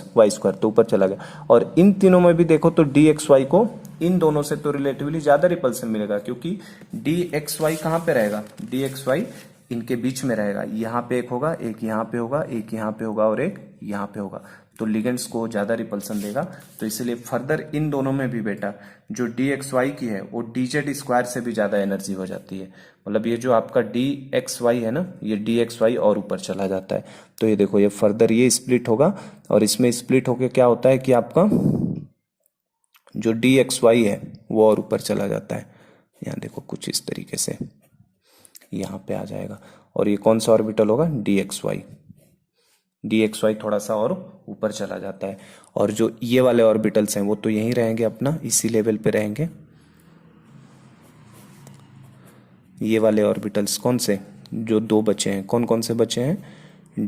[SPEAKER 1] - y², तो ऊपर चला गया। और इन तीनों में भी देखो तो dxy को इन दोनों से तो रिलेटिवली ज्यादा रिपल्सन मिलेगा, क्योंकि dxy कहाँ पे रहेगा, dxy इनके बीच में रहेगा, यहाँ पे एक होगा, एक यहाँ पे होगा, एक यहाँ पे होगा, और एक यहाँ पे होगा, तो लिगेंड्स को ज्यादा रिपल्सन देगा। तो इसलिए फर्दर इन दोनों में भी बेटा जो dxy की है वो dz² से भी ज्यादा एनर्जी हो जाती है, मतलब ये जो आपका dxy है ना, ये dxy और ऊपर चला जाता है। तो ये देखो ये फर्दर ये स्प्लिट होगा, और इसमें स्प्लिट होके क्या होता है कि आपका जो dxy है वो और ऊपर चला जाता है, यहाँ देखो कुछ इस तरीके से यहाँ पे आ जाएगा, और ये कौन सा ऑर्बिटल होगा, dxy थोड़ा सा और ऊपर चला जाता है। और जो ये वाले ऑर्बिटल्स हैं वो तो यहीं रहेंगे, अपना इसी लेवल पे रहेंगे। ये वाले ऑर्बिटल्स कौन से, जो दो बचे हैं, कौन कौन से बचे हैं,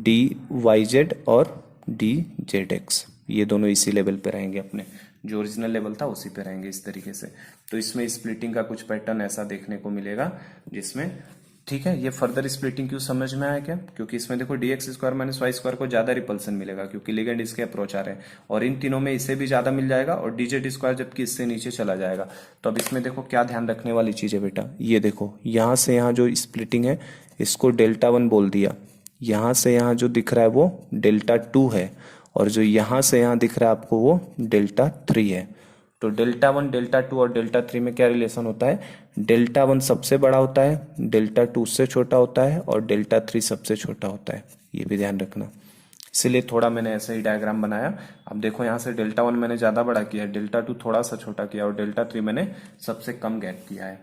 [SPEAKER 1] dyz और dzx, ये दोनों इसी लेवल पे रहेंगे, अपने जो ओरिजिनल लेवल था उसी पे रहेंगे इस तरीके से। तो इसमें स्प्लिटिंग का कुछ पैटर्न ऐसा देखने को मिलेगा जिसमें, ठीक है। ये फर्दर स्प्लिटिंग क्यों समझ में आया क्या, क्योंकि इसमें देखो dx² - y² को ज्यादा रिपल्सन मिलेगा, क्योंकि लिगेंड इसके अप्रोच आ रहे हैं, और इन तीनों में इसे भी ज्यादा मिल जाएगा, और dz² जबकि इससे नीचे चला जाएगा। तो अब इसमें देखो क्या ध्यान रखने वाली चीज है बेटा, ये देखो यहाँ से यहाँ जो स्प्लिटिंग है इसको Δ1 बोल दिया, यहाँ से यहाँ जो दिख रहा है वो Δ2 है, और जो यहाँ से यहाँ दिख रहा है आपको वो Δ3 है। तो Δ1 Δ2 और Δ3 में क्या रिलेशन होता है, Δ1 सबसे बड़ा होता है, Δ2 उससे छोटा होता है, और Δ3 सबसे छोटा होता है, ये भी ध्यान रखना। इसलिए थोड़ा मैंने ऐसा ही डायग्राम बनाया। अब देखो यहाँ से Δ1 मैंने ज्यादा बड़ा किया, Δ2 थोड़ा सा छोटा किया, और Δ3 मैंने सबसे कम गैप किया है।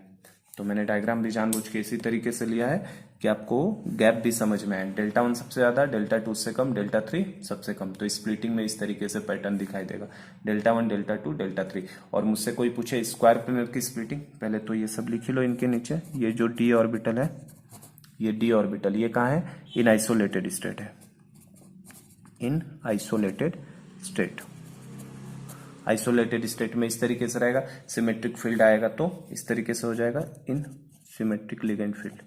[SPEAKER 1] तो मैंने डायग्राम भी जानबूझ के इसी तरीके से लिया है कि आपको गैप भी समझ में आए, Δ1 सबसे ज्यादा, Δ2 से कम, Δ3 सबसे कम। तो स्प्लिटिंग में इस तरीके से पैटर्न दिखाई देगा, Δ1 Δ2 Δ3। और मुझसे कोई पूछे स्क्वायर प्लेनर की स्प्लिटिंग, पहले तो ये सब लिख लो इनके नीचे, ये जो d ऑर्बिटल है, ये d ऑर्बिटल ये कहाँ है, इन आइसोलेटेड स्टेट है, इन आइसोलेटेड स्टेट। आइसोलेटेड स्टेट में इस तरीके से रहेगा, सिमेट्रिक फील्ड आएगा तो इस तरीके से हो जाएगा, in symmetric ligand field,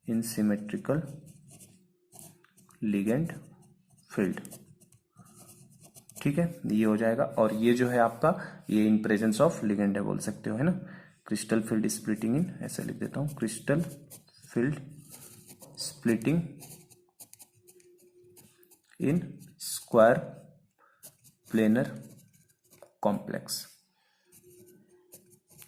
[SPEAKER 1] in symmetrical ligand field. ठीक है, ये हो जाएगा। और ये जो है आपका, ये इन प्रेजेंस ऑफ लिगेंड है बोल सकते हो, है ना। क्रिस्टल फील्ड स्प्लिटिंग इन, ऐसे लिख देता हूं, crystal field splitting in square planar complex.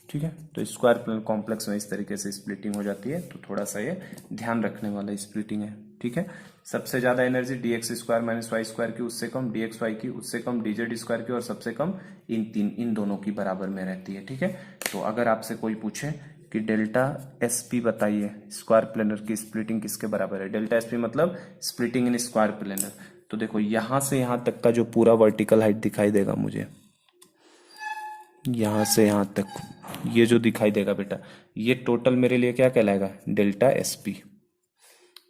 [SPEAKER 1] ठीक है, तो स्क्वायर प्लेनर कॉम्प्लेक्स में इस तरीके से स्प्लिटिंग हो जाती है, तो थोड़ा सा ये ध्यान रखने वाला स्प्लिटिंग है। ठीक है, सबसे ज्यादा energy dx square minus y square की, उससे कम dx वाई की, उससे कम dz स्क्वायर की, और सबसे कम इन दोनों की बराबर में रहती है। ठीक है, तो अगर आपसे कोई पूछे कि डेल्टा SP बताइए, स्क्वायर प्लेनर की स्प्लिटिंग किसके बराबर है, डेल्टा SP मतलब स्प्लिटिंग इन स्क्वायर प्लेनर, तो देखो यहां से यहां तक का जो पूरा वर्टिकल हाइट दिखाई देगा मुझे, यहां से यहां तक ये जो दिखाई देगा बेटा, ये टोटल मेरे लिए क्या कहलाएगा, डेल्टा SP।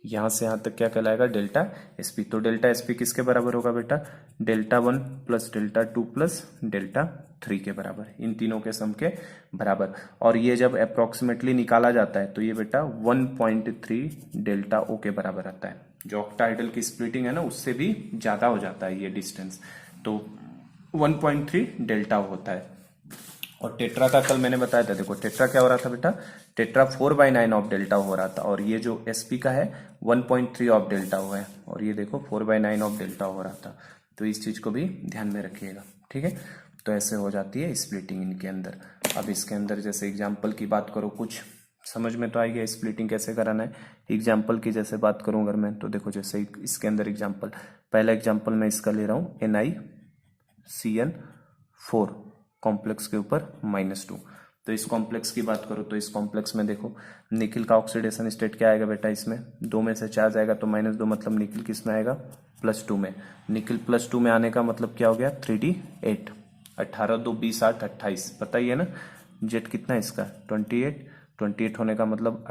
[SPEAKER 1] यहां से यहां तक क्या कहलाएगा, डेल्टा SP। तो डेल्टा SP किसके बराबर होगा बेटा, delta 1 plus delta 2 plus delta 3 के बराबर, इन तीनों के सम के बराबर। और ये जब अप्रोक्सीमेटली निकाला जाता है तो ये बेटा 1.3 डेल्टा O के बराबर आता है। जो ऑक्टाहेड्रल की स्प्लिटिंग है ना, उससे भी ज्यादा हो जाता है ये डिस्टेंस, तो 1.3 डेल्टा होता है। और टेट्रा का कल मैंने बताया था, देखो टेट्रा क्या हो रहा था बेटा, टेट्रा 4/9 ऑफ डेल्टा हो रहा था, और ये जो SP का है 1.3 ऑफ डेल्टा हुआ है, और ये देखो 4/9 ऑफ डेल्टा हो रहा था। तो इस चीज को भी ध्यान में रखिएगा। ठीक है, तो ऐसे हो जाती है स्प्लिटिंग इनके अंदर। अब इसके अंदर जैसे एग्जाम्पल की बात करो, कुछ समझ में तो आ गया स्प्लिटिंग कैसे कराना है। एग्जाम्पल की जैसे बात करूं अगर मैं, तो देखो जैसे इसके अंदर एग्जाम्पल, पहला एग्जाम्पल मैं इसका ले रहा हूं, NiCN4 कॉम्प्लेक्स के ऊपर -2। तो इस कॉम्प्लेक्स की बात करो तो इस कॉम्प्लेक्स में देखो निकिल का ऑक्सीडेशन स्टेट क्या आएगा बेटा, इसमें 2 में से 4 जाएगा तो -2, मतलब निकिल किस में आएगा, +2 में। निकिल +2 में आने का मतलब क्या हो गया, 3D8, 18 2 20 8 28, पता ही है ना। जेट कितना है इसका, 28 होने का मतलब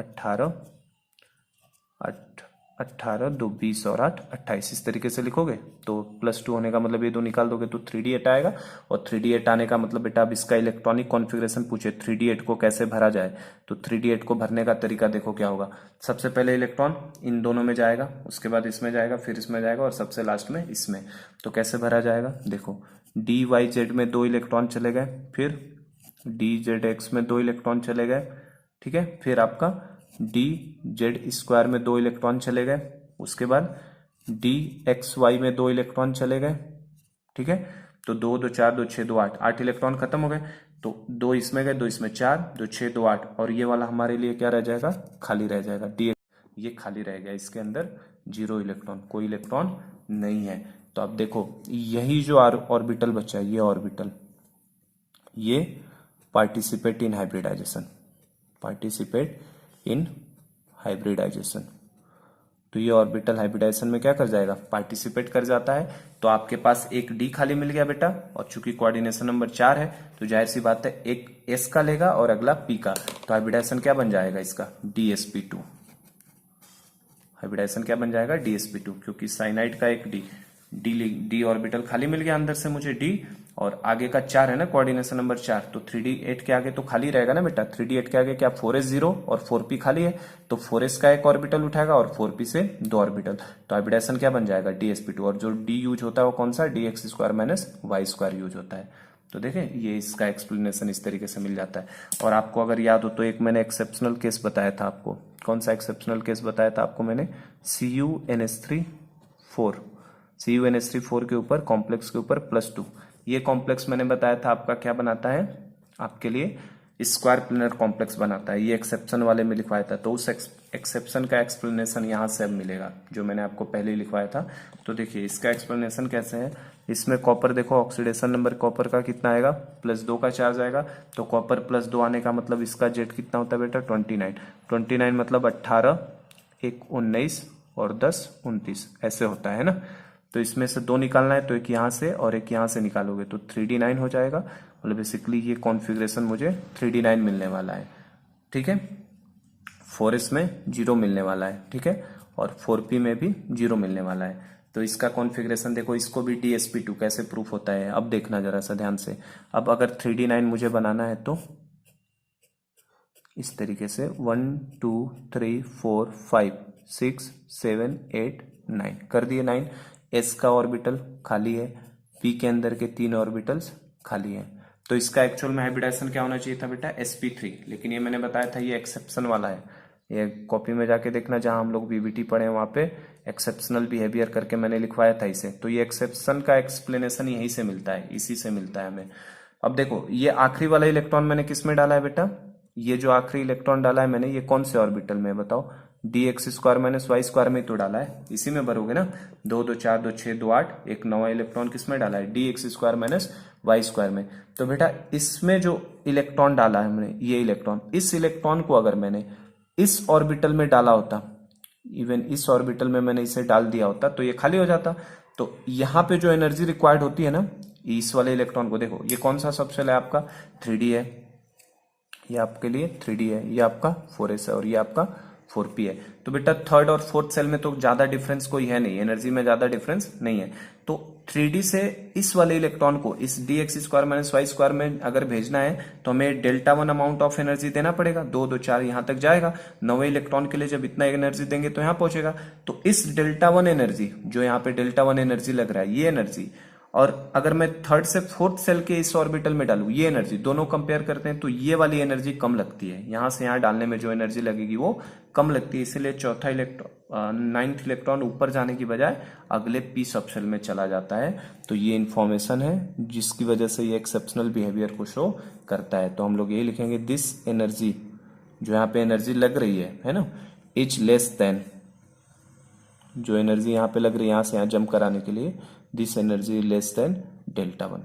[SPEAKER 1] 18 2 20 और 8 28, इस तरीके से लिखोगे। तो +2 होने का मतलब ये दो निकाल दोगे तो 3D8 आएगा, और 3D8 आने का मतलब बेटा अब इसका इलेक्ट्रॉनिक कॉन्फ़िगरेशन पूछे 3D8 को कैसे भरा जाए, तो 3D8 को भरने का तरीका देखो क्या होगा। सबसे पहले इलेक्ट्रॉन इन दोनों में जाएगा, उसके बाद इसमें जाएगा, फिर इसमें जाएगा, और सबसे लास्ट में इसमें। तो कैसे भरा जाएगा, देखो DYZ में 2 इलेक्ट्रॉन चले गए, फिर DZX में 2 इलेक्ट्रॉन चले गए, ठीक है, फिर आपका DZ स्क्वायर में 2 इलेक्ट्रॉन चले गए, उसके बाद DXY में 2 इलेक्ट्रॉन चले गए। ठीक है, तो 2 2 4 2 6 2 8, 8 इलेक्ट्रॉन खत्म हो गए, तो 2 इसमें गए, 2 इसमें, 4 2 6 2 8, और ये वाला हमारे लिए क्या रह जाएगा, खाली रह जाएगा, D ये खाली रह गया, इसके अंदर 0 इलेक्ट्रॉन, कोई इलेक्ट्रॉन नहीं है। तो अब देखो यही जो ऑर्बिटल बचा है, ये ऑर्बिटल, ये participate in hybridization, participate in hybridization. तो ये ऑर्बिटल हाइब्रिडाइजेशन में क्या कर जाएगा, पार्टिसिपेट कर जाता है। तो आपके पास एक D खाली मिल गया बेटा, और चूंकि कोऑर्डिनेशन नंबर 4 है तो जाहिर सी बात है एक S का लेगा और अगला P का, तो हाइब्रिडाइजेशन क्या बन जाएगा इसका, DsP2। हाइब्रिडाइजेशन क्या बन जाएगा, DsP2, क्योंकि साइनाइड का एक D ऑर्बिटल खाली मिल गया अंदर से मुझे D, और आगे का 4 है ना कोऑर्डिनेशन नंबर 4, तो 3D8 के आगे तो खाली रहेगा ना बेटा, 3D8 के आगे क्या 4s 0 और 4p खाली है, तो 4s का एक ऑर्बिटल उठाएगा और 4p से 2 ऑर्बिटल, तो हाइब्रिडाइजेशन क्या बन जाएगा, DsP2। और जो D यूज होता है वो कौन सा, DX square minus y square use होता है। तो देखें ये इसका एक्सप्लेनेशन इस तरीके से मिल जाता है। और आपको अगर याद हो तो एक मैंने एक्सेप्शनल केस बताया था आपको, कौन सा एक्सेप्शनल केस बताया था आपको मैंने, CuNH3 4 के ऊपर कॉम्प्लेक्स के ऊपर +2, ये कॉम्प्लेक्स मैंने बताया था आपका क्या बनाता है, आपके लिए स्क्वायर प्लेनर कॉम्प्लेक्स बनाता है, ये एक्सेप्शन वाले में लिखवाया था। तो उस एक्सेप्शन का एक्सप्लेनेशन यहाँ से अब मिलेगा जो मैंने आपको पहले ही लिखवाया था। तो देखिए इसका एक्सप्लेनेशन कैसे है, इसमें कॉपर देखो ऑक्सीडेशन नंबर कॉपर का कितना आएगा, +2 का चार्ज आएगा, तो कॉपर +2 आने का मतलब इसका जेट कितना होता है बेटा, 29 मतलब 18 1 19 और 10 29, ऐसे होता है ना। तो इसमें से 2 निकालना है, तो एक यहाँ से और एक यहाँ से निकालोगे तो 3D9 हो जाएगा, मतलब बेसिकली ये कॉन्फ़िगरेशन मुझे 3D9 मिलने वाला है। ठीक है, 4s में 0 मिलने वाला है, ठीक है, और 4p में भी 0 मिलने वाला है। तो इसका कॉन्फ़िगरेशन देखो, इसको भी DsP2 कैसे प्रूफ होता है अब देखना जरा सा ध्यान से। अब अगर 3D9 मुझे बनाना है तो इस तरीके से 1 2 3 4 5 6 7 8 9 कर दिए 9। s का ऑर्बिटल खाली है, p के अंदर के 3 ऑर्बिटल्स खाली है। तो इसका एक्चुअल में हाइब्रिडाइजेशन क्या होना चाहिए था बेटा, sp3, लेकिन ये मैंने बताया था ये एक्सेप्शन वाला है। ये कॉपी में जाके देखना जहां हम लोग बीबीटी पढ़े वहां पे एक्सेप्शनल बिहेवियर करके मैंने लिखवाया था इसे। तो ये एक्सेप्शन का एक्सप्लेनेशन यहीं से मिलता है, इसी से मिलता है हमें। अब देखो ये आखिरी वाला इलेक्ट्रॉन मैंने किस में डाला है बेटा, ये जो आखिरी इलेक्ट्रॉन डाला है मैंने, ये कौन से ऑर्बिटल में बताओ, dx² माइनस वाई स्क्वायर में तो डाला है, इसी में भरोगे ना। 2 2 4 2 6 2 8, एक नवा इलेक्ट्रॉन किस में डाला है, dx² माइनस वाई स्क्वायर में। तो बेटा इसमें जो इलेक्ट्रॉन डाला है हमने, ये इलेक्ट्रॉन, इस इलेक्ट्रॉन को अगर मैंने इस ऑर्बिटल में डाला होता, इवन इस ऑर्बिटल में मैंने इसे डाल दिया होता तो ये खाली हो जाता। तो यहाँ पे जो एनर्जी रिक्वायर्ड होती है ना, इस वाले इलेक्ट्रॉन को देखो, ये कौन सा सबसेल है आपका, 3D है, ये आपके लिए 3D है, ये आपका 4s है और ये आपका 4p है। तो बेटा थर्ड और फोर्थ सेल में तो ज्यादा डिफरेंस कोई है नहीं, एनर्जी में ज्यादा डिफरेंस नहीं है। तो 3D से इस वाले इलेक्ट्रॉन को इस dx² माइनस वाई स्क्वायर में अगर भेजना है तो हमें Δ1 अमाउंट ऑफ एनर्जी देना पड़ेगा। 2 2 4 यहां तक जाएगा, नवे इलेक्ट्रॉन के लिए जब इतना एनर्जी देंगे तो यहां पहुंचेगा। तो इस Δ1 एनर्जी, जो यहाँ पे Δ1 एनर्जी लग रहा है, ये एनर्जी, और अगर मैं थर्ड से फोर्थ सेल के इस ऑर्बिटल में डालू, ये एनर्जी, दोनों कंपेयर करते हैं तो ये वाली एनर्जी कम लगती है। यहां से यहां डालने में जो एनर्जी लगेगी वो कम लगती है, इसलिए चौथा इलेक्ट्रॉन, 9th इलेक्ट्रॉन ऊपर जाने की बजाय अगले p सबसेल में चला जाता है। तो ये इंफॉर्मेशन है जिसकी वजह से ये एक्सेप्शनल बिहेवियर को शो करता है। तो हम लोग ये लिखेंगे, दिस एनर्जी, जो यहाँ पे एनर्जी लग रही है ना, इज लेस देन, जो एनर्जी यहाँ पे लग रही है यहां से यहां जंप कराने के लिए, दिस एनर्जी लेस देन Δ1।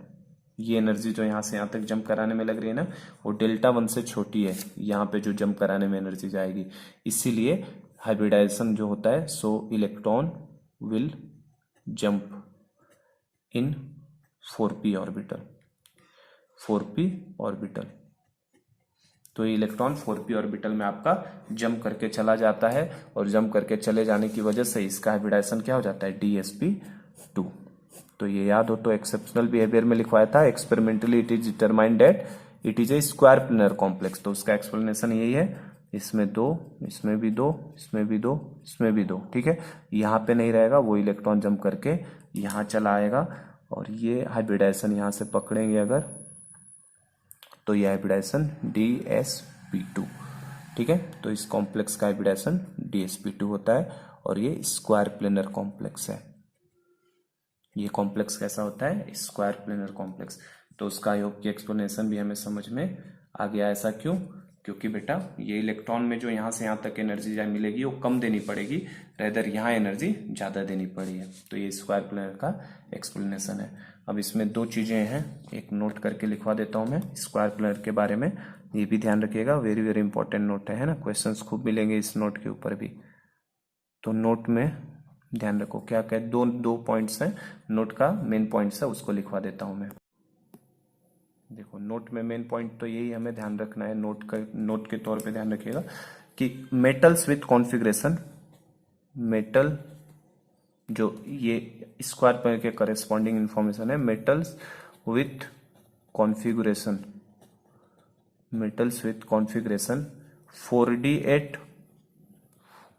[SPEAKER 1] ये एनर्जी जो यहाँ से यहाँ तक जंप कराने में लग रही है ना, वो Δ1 से छोटी है, यहाँ पे जो जंप कराने में एनर्जी जाएगी। इसीलिए हाइब्रिडाइजेशन जो होता है, सो electron will jump in 4p orbital, 4p orbital. तो ये इलेक्ट्रॉन 4p ऑर्बिटल में आपका जंप करके चला जाता है, और जंप करके चले जाने की वजह से इसका हाइब्रिडाइजेशन क्या हो जाता है, dsp2। तो ये याद हो तो एक्सेप्शनल बिहेवियर में लिखवाया था, experimentally it is determined that it is a square planar complex. तो उसका एक्सप्लेनेशन यही है, इसमें 2, इसमें भी 2, इसमें भी 2, इसमें भी 2, ठीक है। यहाँ पे नहीं रहेगा, वो इलेक्ट्रॉन जंप करके यहाँ चला आएगा, और ये हाइब्रिडाइजेशन यहाँ से पकड़ेंगे अगर, तो यह हाइब्रिडाइजेशन dsp2, ठीक है। तो इस कॉम्प्लेक्स का हाइब्रिडाइजेशन dsp2 होता है, और ये स्क्वायर प्लेनर कॉम्प्लेक्स है। ये कॉम्प्लेक्स कैसा होता है, स्क्वायर प्लेनर कॉम्प्लेक्स। तो उसका योग की एक्सप्लेनेशन भी हमें समझ में आ गया। ऐसा क्यों, क्योंकि बेटा ये इलेक्ट्रॉन में जो यहाँ से यहाँ तक एनर्जी मिलेगी वो कम देनी पड़ेगी, रेदर यहाँ एनर्जी ज्यादा देनी पड़ी है। तो ये स्क्वायर प्लेनर का एक्सप्लेनेशन है। अब इसमें 2 चीजें हैं, एक नोट करके लिखवा देता हूं मैं स्क्वायर प्लेनर के बारे में, ये भी ध्यान रखिएगा, वेरी वेरी इंपॉर्टेंट नोट है ना, क्वेश्चंस खूब मिलेंगे इस नोट के ऊपर भी। तो नोट में ध्यान रखो क्या क्या, दो पॉइंट्स हैं, नोट का मेन पॉइंट्स है, उसको लिखवा देता हूं मैं। देखो नोट में मेन पॉइंट तो यही हमें ध्यान रखना है, नोट के तौर पे ध्यान रखिएगा कि मेटल्स विथ कॉन्फ़िगरेशन, मेटल जो ये स्क्वायर प्लेनर के करेस्पॉन्डिंग इंफॉर्मेशन है, metals with configuration, metals with configuration 4d8,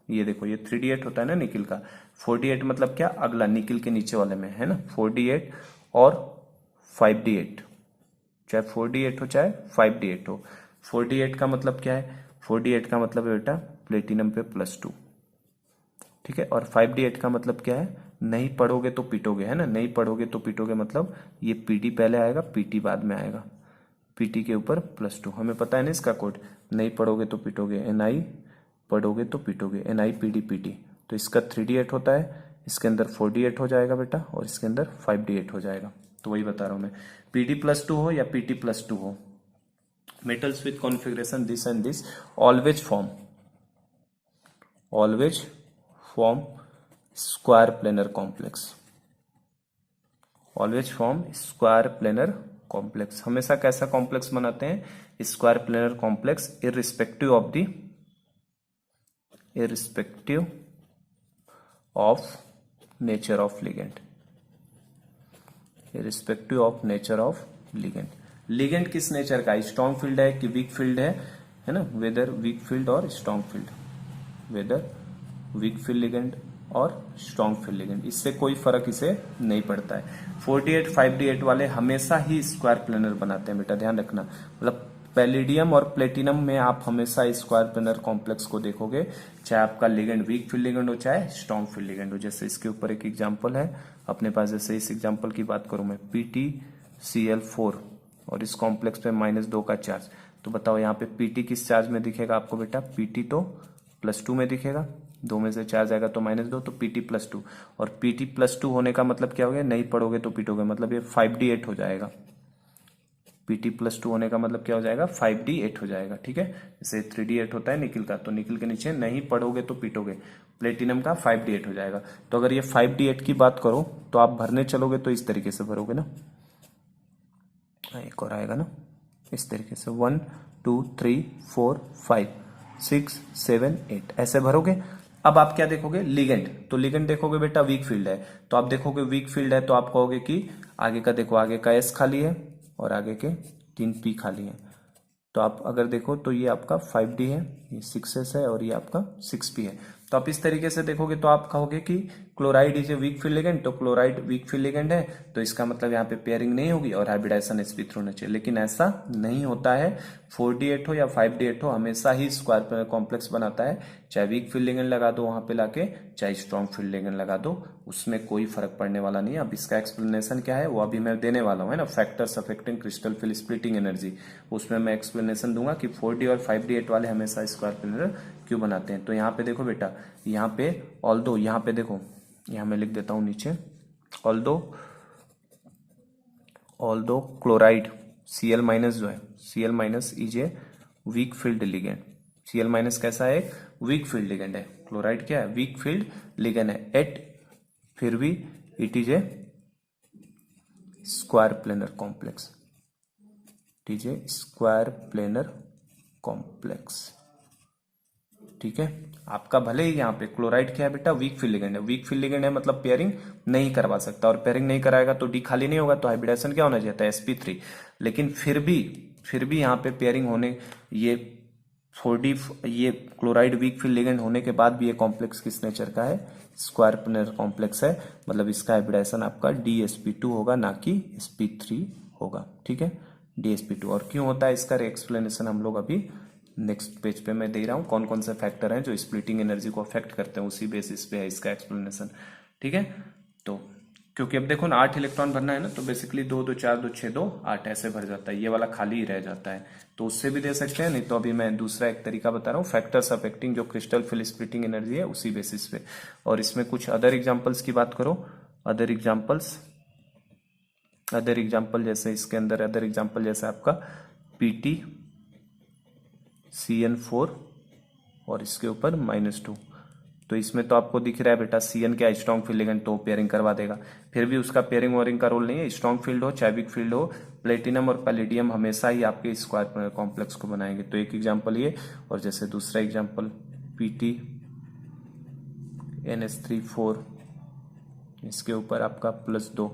[SPEAKER 1] ये देखो ये 3d8 होता है ना निकिल का, 4d8 मतलब क्या, अगला निकिल के नीचे वाले में है ना, 4d8 और 5d8, चाहे 4d8 हो चाहे 5d8 हो। 4d8 का मतलब क्या है, 4d8 का मतलब है बेटा प्लेटिनम पे +2, ठीक है। और 5d8 का मतलब क्या है, नहीं पढ़ोगे तो पिटोगे, है ना, नहीं पढ़ोगे तो पिटोगे, मतलब ये pd पहले आएगा pt बाद में आएगा, pt के ऊपर +2, हमें पता है ना इसका कोड, नहीं पढ़ोगे तो पिटोगे, ni, पढ़ोगे तो पिटोगे, ni pd pt। तो इसका 3d8 होता है, इसके अंदर 4d8 हो जाएगा बेटा, और इसके अंदर 5d8 हो जाएगा। तो वही बता रहा हूं मैं, pd +2 हो या pt +2 हो, metals with configuration this and this always form square planar complex, always form square planar complex. हमेशा कैसा कॉम्प्लेक्स बनाते हैं, square planar complex, irrespective of nature of ligand, irrespective of nature of ligand. Ligand किस nature का है, strong field है कि week field है ना, वेदर वीक फील्ड और strong field, whether weak field ligand और स्ट्रॉन्ग फील्ड लिगेंड, इससे कोई फर्क इसे नहीं पड़ता है। 48 5d8 वाले हमेशा ही स्क्वायर प्लेनर बनाते हैं बेटा, ध्यान रखना। मतलब पैलिडियम और प्लेटिनम में आप हमेशा स्क्वायर प्लेनर कॉम्प्लेक्स को देखोगे, चाहे आपका लिगेंड वीक फील्ड लिगेंड हो चाहे स्ट्रॉन्ग फील्ड लिगेंड हो। जैसे इसके ऊपर एक एग्जांपल है अपने पास, जैसे इस एग्जांपल की बात करूं मैं, PtCl4 और इस कॉम्प्लेक्स पे -2 का चार्ज, तो बताओ यहाँ पे Pt किस चार्ज में दिखेगा आपको बेटा, Pt तो +2 में दिखेगा, 2 में से चार्ज आएगा तो -2, तो Pt +2, और Pt +2 होने का मतलब क्या हो गया, नहीं पढ़ोगे तो पीटोगे, मतलब ये 5d8 हो जाएगा। Pt +2 होने का मतलब क्या हो जाएगा, 5d8 हो जाएगा, ठीक है। जैसे 3d8 होता है निकिल का, तो निकिल के नीचे नहीं पढ़ोगे तो पीटोगे, प्लेटिनम का 5d8 हो जाएगा। तो अगर ये 5d8 की बात करो तो आप भरने चलोगे तो इस तरीके से भरोगे ना, एक और आएगा ना इस तरीके से, 1 2 3 4 5 6 7 8 ऐसे भरोगे। अब आप क्या देखोगे, लिगेंड, तो लिगेंड देखोगे बेटा वीक फील्ड है, तो आप देखोगे वीक फील्ड है तो आप कहोगे कि आगे का देखो, आगे का S खाली है और आगे के 3 P खाली है। तो आप अगर देखो तो ये आपका 5d है, ये 6s है और ये आपका 6p है। तो आप इस तरीके से देखोगे तो आप कहोगे कि chloride is a week field ligand, तो क्लोराइड वीक फील्ड लिगेंड है, तो इसका मतलब यहाँ पे पेयरिंग नहीं होगी और हाइब्रिडाइजेशन sp3 होना चाहिए, लेकिन ऐसा नहीं होता है। 4d8 हो या 5d8 हो, हमेशा ही स्क्वायर कॉम्प्लेक्स बनाता है, चाहे वीक फील्ड लिगेंड लगा दो वहां पे लाके, चाहे स्ट्रॉन्ग फील्ड लिगेंड लगा दो, उसमें कोई फर्क पड़ने वाला नहीं है। अब इसका एक्सप्लेनेशन क्या है वो अभी मैं देने वाला हूँ, है ना, factors affecting crystal field splitting energy, उसमें मैं एक्सप्लेनेशन दूंगा कि 4d और 5d8 वाले हमेशा स्क्वायर प्लेनर क्यों बनाते हैं। तो यहाँ पे देखो बेटा, यहाँ पे ऑल्दो, यहाँ पे देखो, यहाँ मैं लिख देता हूं नीचे, ऑल्दो क्लोराइड Cl- जो है, Cl- is a week field ligand, Cl- कैसा है, वीक फील्ड लिगेंड है, क्लोराइड क्या है, वीक फील्ड लिगेंड है, एट फिर भी it is a square planar complex, it is a square planar complex, ठीक है। आपका भले ही यहाँ पे क्लोराइड क्या है बेटा, वीक फील्ड लिगेंड है, वीक फील्ड लिगेंड है मतलब पेयरिंग नहीं करवा सकता, और पेयरिंग नहीं कराएगा तो डी खाली नहीं होगा, तो हाइब्रिडाइजेशन क्या होना चाहिए था, sp3। लेकिन फिर भी यहाँ पे पेयरिंग होने, ये 4d, ये क्लोराइड वीक फील्ड लिगेंड होने के बाद भी ये कॉम्प्लेक्स किस नेचर का है, स्क्वायर प्लेनर कॉम्प्लेक्स है, मतलब इसका हाइब्रिडाइजेशन आपका dsp2 होगा, ना कि sp3 होगा, ठीक है, dsp2। और क्यों होता है इसका एक्सप्लेनेशन हम लोग अभी नेक्स्ट पेज पे मैं दे रहा हूं, कौन कौन से फैक्टर हैं जो स्प्लिटिंग एनर्जी को अफेक्ट करते हैं, उसी बेसिस पे है इसका एक्सप्लेनेशन, ठीक है। तो क्योंकि अब देखो ना 8 इलेक्ट्रॉन भरना है ना, तो बेसिकली 2 2 4 2 6 2 8 ऐसे भर जाता है, ये वाला खाली ही रह जाता है, तो उससे भी दे सकते हैं, नहीं तो अभी मैं दूसरा एक तरीका बता रहा हूँ, फैक्टर्स अफेक्टिंग जो क्रिस्टल फिल स्प्लिटिंग एनर्जी है उसी बेसिस पे। और इसमें कुछ अदर एग्जाम्पल्स की बात करो, अदर एग्जाम्पल जैसे इसके अंदर अदर एग्जाम्पल जैसे आपका PtCN4 और इसके ऊपर -2, तो इसमें तो आपको दिख रहा है बेटा Cn क्या स्ट्रॉन्ग फील्ड लिगेंड, तो पेयरिंग करवा देगा, फिर भी उसका पेयरिंग वोरिंग का रोल नहीं है, स्ट्रॉन्ग फील्ड हो चाहे वीक फील्ड हो, प्लेटिनम और पैलिडियम हमेशा ही आपके स्क्वायर कॉम्प्लेक्स को बनाएंगे। तो एक एग्जाम्पल ये, और जैसे दूसरा एग्जाम्पल PtNH3 4, इसके ऊपर आपका +2,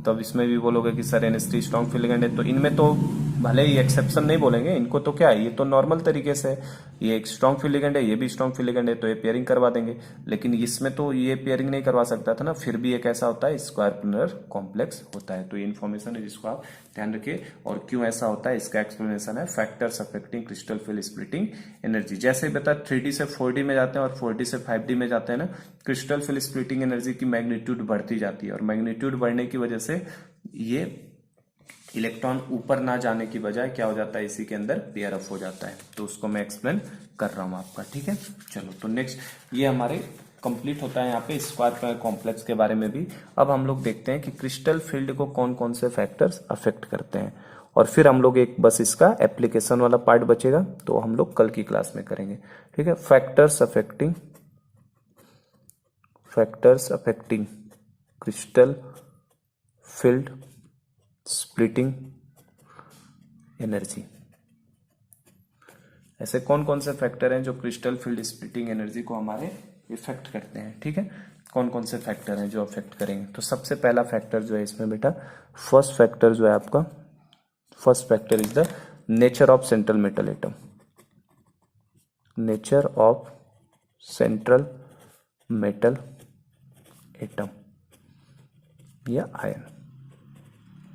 [SPEAKER 1] तब इसमें भी बोलोगे कि sir NH3 strong field ligand है, तो इनमें तो भले ही एक्सेप्शन नहीं बोलेंगे, इनको तो क्या है, ये तो नॉर्मल तरीके से ये एक स्ट्रॉन्ग फील्ड लिगेंड है, ये भी स्ट्रॉन्ग फील्ड लिगेंड है, तो ये पेयरिंग करवा देंगे। लेकिन इसमें तो ये पेयरिंग नहीं करवा सकता था ना, फिर भी ये कैसा होता है, स्क्वायर प्लेनर कॉम्प्लेक्स होता है। तो ये इन्फॉर्मेशन है जिसको आप ध्यान रखिए, और क्यों ऐसा होता है इसका एक्सप्लेनेशन है, factors affecting crystal field splitting energy. जैसे ही बता 3D से 4D में जाते हैं और 4D से 5D में जाते हैं ना, क्रिस्टल फिल स्प्लिटिंग एनर्जी की मैग्नीट्यूड बढ़ती जाती है, और मैग्नीट्यूड बढ़ने की वजह से ये इलेक्ट्रॉन ऊपर ना जाने की बजाय क्या हो जाता है, इसी के अंदर पेयर अप हो जाता है। तो उसको मैं एक्सप्लेन कर रहा हूं आपका, ठीक है। चलो तो नेक्स्ट ये हमारे कंप्लीट होता है यहाँ पे स्क्वायर कॉम्प्लेक्स के बारे में भी। अब हम लोग देखते हैं कि क्रिस्टल फील्ड को कौन कौन से फैक्टर्स अफेक्ट करते हैं, और फिर हम लोग एक बस इसका एप्लीकेशन वाला पार्ट बचेगा, तो हम लोग कल की क्लास में करेंगे, ठीक है। Factors affecting crystal field splitting energy. ऐसे कौन कौन से फैक्टर हैं जो क्रिस्टल फील्ड स्प्लिटिंग एनर्जी को हमारे इफेक्ट करते हैं। ठीक है, कौन कौन से फैक्टर हैं जो अफेक्ट करेंगे? तो सबसे पहला फैक्टर जो है इसमें बेटा, फर्स्ट फैक्टर जो है आपका, first factor is the nature of central metal atom. Nature of central metal atom या आयन।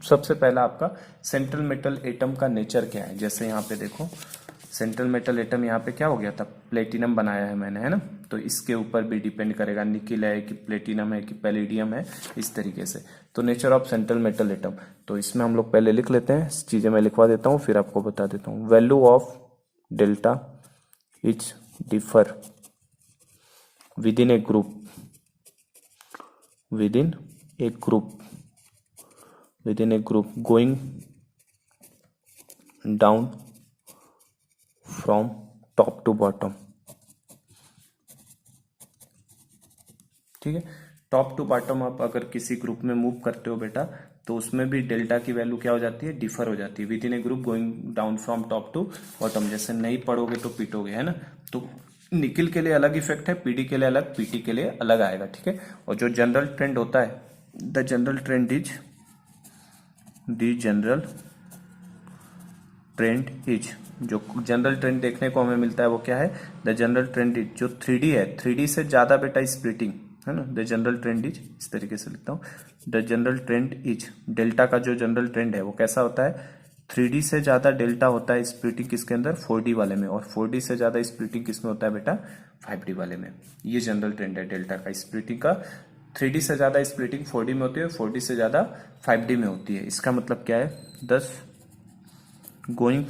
[SPEAKER 1] सबसे पहला आपका सेंट्रल मेटल एटम का नेचर क्या है? जैसे यहाँ पे देखो, सेंट्रल मेटल एटम यहाँ पे क्या हो गया था, प्लेटिनम बनाया है मैंने, है ना। तो इसके ऊपर भी डिपेंड करेगा निकिल है कि प्लेटिनम है कि पैलेडियम है, इस तरीके से। तो nature of central metal atom, तो इसमें हम लोग पहले लिख लेते हैं, चीजें मैं लिखवा देता हूँ फिर आपको बता देता हूँ। Value of delta is differ with in a group, within a group going down from top to bottom। ठीक है, टॉप टू बॉटम आप अगर किसी ग्रुप में मूव करते हो बेटा, तो उसमें भी डेल्टा की वैल्यू क्या हो जाती है, डिफर हो जाती है within a group going down from top to bottom. जैसे नहीं पढ़ोगे तो पिटोगे, है ना। तो निकिल के लिए अलग इफेक्ट है, पीडी के लिए अलग, पीटी के लिए अलग आएगा। ठीक है, और जो जनरल ट्रेंड होता है, द जनरल ट्रेंड इज जो जनरल ट्रेंड देखने को हमें मिलता है वो क्या है, द जनरल ट्रेंड इज, जो 3D है, 3D से ज्यादा बेटा स्प्लिटिंग, है ना। द जनरल ट्रेंड इज, इस तरीके से लिखता हूँ, the general trend is, delta का जो जनरल ट्रेंड है वो कैसा होता है, 3D से ज्यादा डेल्टा होता है स्प्लिटिंग किसके अंदर, 4D वाले में, और 4D से ज्यादा स्प्लिटिंग किसमें होता है बेटा, 5D वाले में। ये जनरल ट्रेंड है डेल्टा का स्प्लिटिंग का। 3D से ज्यादा स्प्लिटिंग 4D में होती है, 4D से ज्यादा 5D में होती है। इसका मतलब क्या है, thus going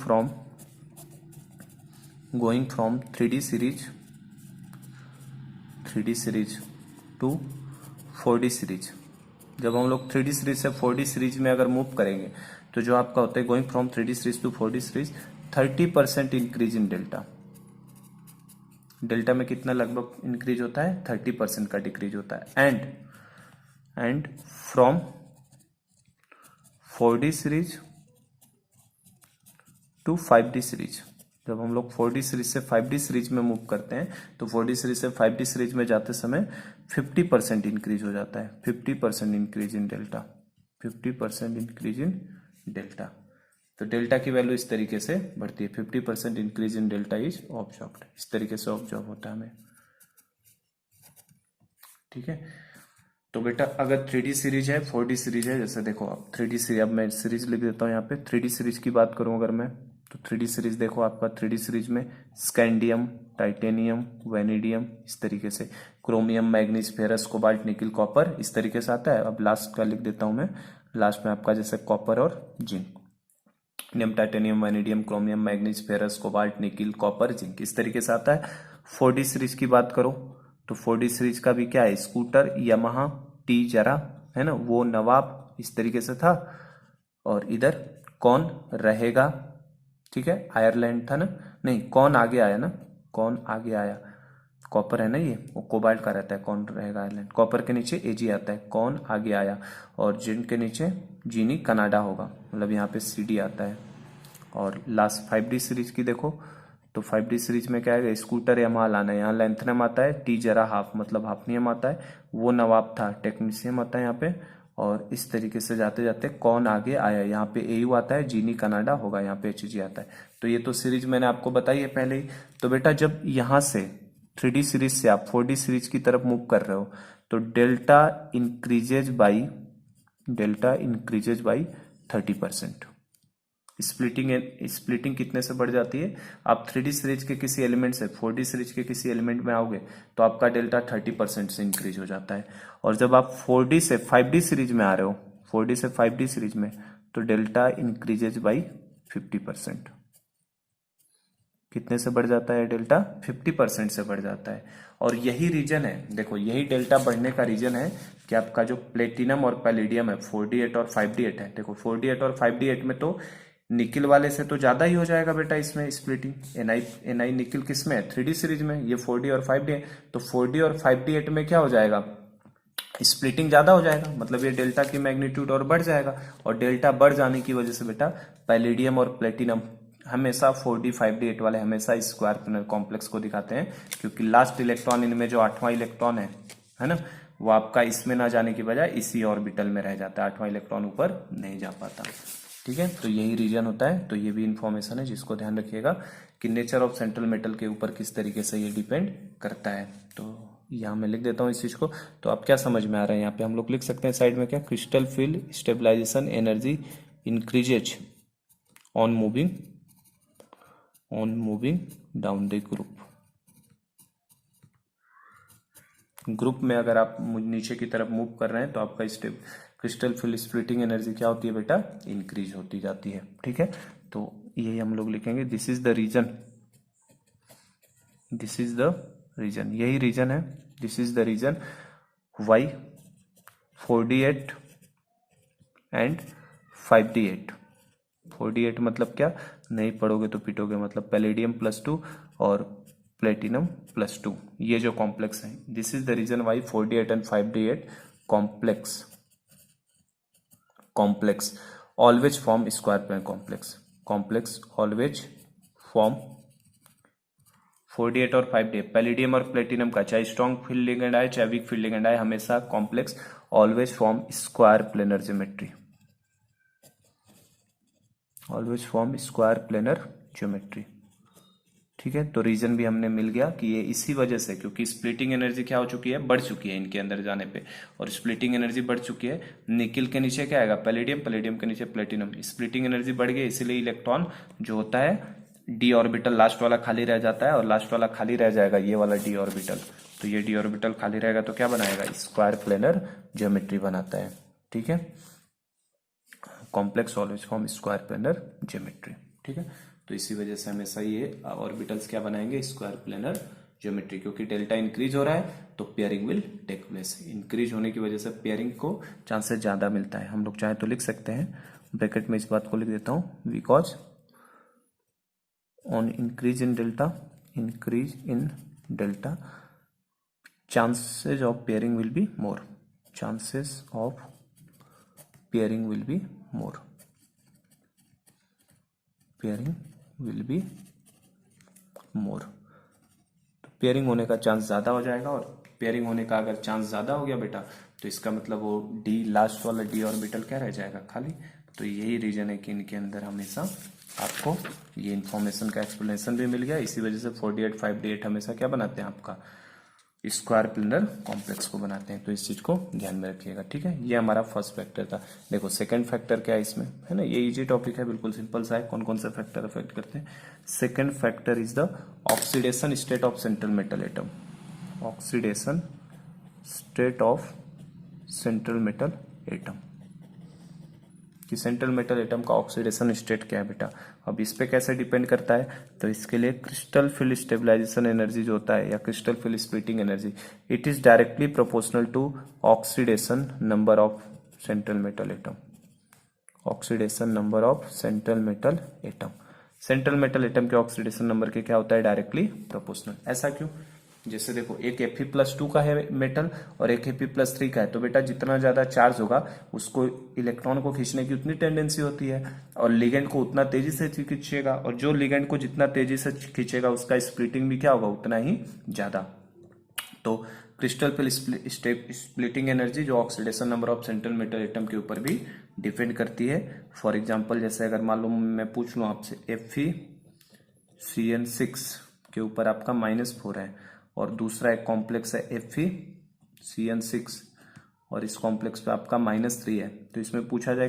[SPEAKER 1] from 3D series to 4D series. जब हम लोग 3D सीरीज से 4D सीरीज में अगर मूव करेंगे, तो जो आपका होता है going from 3D series to 4D series, 30% increase in delta. Delta में कितना लगभग इंक्रीज होता है, 30% का डिक्रीज होता है। And from 4D series to 5D series, जब हम लोग 4D सीरीज से 5D सीरीज में मूव करते हैं, तो 4D सीरीज से 5D सीरीज में जाते समय 50% इंक्रीज हो जाता है, 50% increase in delta, 50% increase in delta. तो डेल्टा की वैल्यू इस तरीके से बढ़ती है, 50% increase in delta is observed, इस तरीके से ऑब्जर्व होता है हमें। ठीक है, तो बेटा अगर 3D सीरीज है, 4D सीरीज है, जैसे देखो अब 3D सीरीज, अब मैं सीरीज लिख देता हूँ यहाँ पे। 3D सीरीज की बात करूँ अगर मैं, तो 3D सीरीज देखो आपका, 3D सीरीज में स्कैंडियम, टाइटेनियम, वेनेडियम, इस तरीके से, chromium, manganese, ferrous, cobalt, nickel, copper, इस तरीके से आता है। अब लास्ट का लिख देता हूं मैं, लास्ट में आपका जैसे कॉपर और जिंक, नियम, titanium, vanadium, chromium, manganese, ferrous, cobalt, nickel, copper, zinc, इस तरीके से आता है। 4D सीरीज की बात करो, तो 4D सीरीज का भी क्या है, स्कूटर, यमहा, टी जरा, है ना, वो नवाब, इस तरीके से था। और इधर कौन रहेगा, ठीक है, आयरलैंड था ना, नहीं कौन आगे आया ना, कौन आगे आया, कॉपर है ना ये, वो कोबाल्ट का रहता है, कौन रहेगा आयरलैंड, कॉपर के नीचे एजी आता है, कौन आगे आया, और जिंक के नीचे जीनी कनाडा होगा, मतलब यहाँ पे सीडी आता है। और लास्ट 5D सीरीज की देखो, तो 5D सीरीज में क्या है, स्कूटर यमहा लाना है, यहाँ लेंथनियम आता है, टी जरा हाफ मतलब हाफनियम आता है, वो नवाब था, टेक्नीशियम आता है यहाँ पे। और इस तरीके से जाते जाते कौन आगे आया, यहाँ पे एयू आता है, जीनी कनाडा होगा, यहाँ पे एचजी आता है। तो ये तो सीरीज मैंने आपको बताई है पहले ही। तो बेटा जब यहाँ से 3D सीरीज से आप 4D सीरीज की तरफ मूव कर रहे हो, तो डेल्टा इंक्रीजेज बाई 30%। स्प्लिटिंग कितने से बढ़ जाती है, आप 3D सीरीज के किसी एलिमेंट से 4D सीरीज के किसी एलिमेंट में आओगे, तो आपका डेल्टा 30% से इंक्रीज हो जाता है। और जब आप 4D से 5D सीरीज में आ रहे हो, 4D से 5D सीरीज में, तो डेल्टा इंक्रीजेज बाई 50%। कितने से बढ़ जाता है डेल्टा, 50% से बढ़ जाता है। और यही रीजन है, देखो यही डेल्टा बढ़ने का रीजन है कि आपका जो प्लेटिनम और पैलेडियम है, 4D8 और 5D8 है। देखो 4D8 और 5D8 में तो निकिल वाले से तो ज्यादा ही हो जाएगा बेटा इसमें स्प्लिटिंग, एनआई निकिल किस में है, 3D सीरीज में, ये 4D और 5D है। तो 4D और 5D8 में क्या हो जाएगा, स्प्लिटिंग ज्यादा हो जाएगा, मतलब ये डेल्टा की मैग्नीट्यूड और बढ़ जाएगा। और डेल्टा बढ़ जाने की वजह से बेटा पैलेडियम और प्लेटिनम हमेशा 4d 5d 8 वाले हमेशा स्क्वायर प्लेनर कॉम्प्लेक्स को दिखाते हैं, क्योंकि लास्ट इलेक्ट्रॉन इनमें जो 8वां इलेक्ट्रॉन है ना, वो आपका इसमें ना जाने की बजाय इसी ऑर्बिटल में रह जाता है, 8वां इलेक्ट्रॉन ऊपर नहीं जा पाता। ठीक है, तो यही रीजन होता है। तो ये भी इंफॉर्मेशन है जिसको ध्यान रखिएगा कि नेचर ऑफ सेंट्रल मेटल के ऊपर किस तरीके से ये डिपेंड करता है। तो यहाँ मैं लिख देता हूँ इस चीज को। तो आप क्या समझ में आ रहा है, यहाँ पे हम लोग लिख सकते हैं साइड में क्या, crystal field stabilization energy increases on moving down the group में अगर आप नीचे की तरफ मूव कर रहे हैं तो आपका क्रिस्टल फील्ड स्प्लिटिंग एनर्जी क्या होती है बेटा, इंक्रीज होती जाती है। ठीक है, तो यही हम लोग लिखेंगे, दिस इज द रीजन, यही रीजन है, this is the reason why 4d8 and 5d8। 4d8 मतलब क्या, नहीं पढ़ोगे तो पिटोगे, मतलब पैलेडियम +2 और प्लेटिनम +2, ये जो कॉम्प्लेक्स है, this is the reason why 4d8 and 5d8 complex always form square plane complex always form 4d8 और 5d8 पैलेडियम और प्लेटिनम का, चाहे स्ट्रॉन्ग फील्ड लिगेंड आए चाहे वीक फील्ड लिगेंड आए, हमेशा complex always form square planar geometry. ठीक है, तो रीजन भी हमने मिल गया कि ये इसी वजह से, क्योंकि स्प्लिटिंग एनर्जी क्या हो चुकी है, बढ़ चुकी है इनके अंदर जाने पे, और स्प्लिटिंग एनर्जी बढ़ चुकी है। निकिल के नीचे क्या आएगा, पैलेडियम के नीचे प्लेटिनम, स्प्लिटिंग एनर्जी बढ़ गई, इसीलिए इलेक्ट्रॉन जो होता है डी ऑर्बिटल लास्ट वाला खाली रह जाता है, और लास्ट वाला खाली रह जाएगा ये वाला डी ऑर्बिटल। तो ये डी ऑर्बिटल खाली रहेगा तो क्या बनाएगा, स्क्वायर प्लेनर ज्योमेट्री बनाता है। ठीक है, complex always form square planar geometry. ठीक है, तो इसी वजह से हमेशा ये ऑर्बिटल्स क्या बनाएंगे, स्क्वायर प्लेनर ज्योमेट्री, क्योंकि डेल्टा इंक्रीज हो रहा है तो pairing will take place. Increase होने की वजह से पेयरिंग को चांसेस ज्यादा मिलता है। हम लोग चाहे तो लिख सकते हैं, ब्रैकेट में इस बात को लिख देता हूं, because on increase in delta chances of pairing will be more, तो पेयरिंग होने का चांस ज्यादा हो जाएगा, और पेयरिंग होने का अगर चांस ज्यादा हो गया बेटा तो इसका मतलब वो डी लास्ट वाला डी ऑर्बिटल क्या रह जाएगा, खाली। तो यही रीजन है कि इनके अंदर हमेशा आपको ये इंफॉर्मेशन का एक्सप्लेनेशन भी मिल गया। इसी वजह से 4d8 5d8 हमेशा क्या बनाते हैं, आपका स्क्वायर प्लेनर कॉम्प्लेक्स को बनाते हैं। तो इस चीज को ध्यान में रखिएगा। ठीक है, ये हमारा फर्स्ट फैक्टर था। देखो सेकंड फैक्टर क्या है इसमें, है ना, ये इजी टॉपिक है, बिल्कुल सिंपल सा है। कौन कौन से फैक्टर अफेक्ट करते हैं। Second factor is the oxidation state of central metal atom. Oxidation state of central metal atom, कि सेंट्रल मेटल एटम का ऑक्सीडेशन स्टेट क्या है बेटा। अब इस पे कैसे डिपेंड करता है, तो इसके लिए क्रिस्टल फील्ड स्टेबलाइजेशन एनर्जी जो होता है, या crystal field splitting energy, it is directly proportional to oxidation number of central metal atom. Oxidation number of central metal atom, central metal atom के ऑक्सीडेशन नंबर के क्या होता है, डायरेक्टली प्रोपोर्शनल। ऐसा क्यों, जैसे देखो एक Fe+2 का है मेटल और एक Fe+3 का है, तो बेटा जितना ज्यादा चार्ज होगा उसको इलेक्ट्रॉन को खींचने की उतनी टेंडेंसी होती है, और लिगेंड को उतना तेजी से खींचेगा, और जो लिगेंड को जितना तेजी से खींचेगा उसका स्प्लिटिंग भी क्या होगा, उतना ही ज्यादा। तो क्रिस्टल फील्ड स्प्लिटिंग एनर्जी जो oxidation number of central metal atom के ऊपर भी डिपेंड करती है। फॉर एग्जाम्पल जैसे अगर मान लो मैं पूछ लूं आपसे FeCN6 के ऊपर आपका -4 है, और दूसरा एक कॉम्प्लेक्स है FeCN6 और इस कॉम्प्लेक्स पे आपका -3 है, तो इसमें पूछा जाए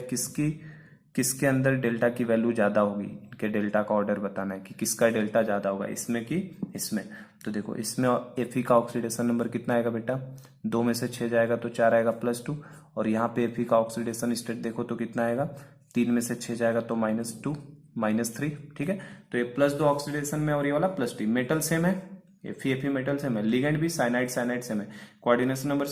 [SPEAKER 1] किसके अंदर डेल्टा की वैल्यू ज्यादा होगी, इनके डेल्टा का ऑर्डर बताना है कि किसका डेल्टा ज्यादा होगा, इसमें कि इसमें। तो देखो इसमें Fe का ऑक्सीडेशन नंबर कितना आएगा बेटा, 2 में से 6 जाएगा तो 4 आएगा +2, और यहाँ पे Fe का ऑक्सीडेशन स्टेट देखो तो कितना आएगा, 3 में से 6 जाएगा तो -2 -3। ठीक है, तो ये +2 ऑक्सीडेशन में और ये वाला +3, मेटल सेम है, Fe मेटल सेम है, लिगेंड भी साइनाइड सेम है, कोऑर्डिनेशन नंबर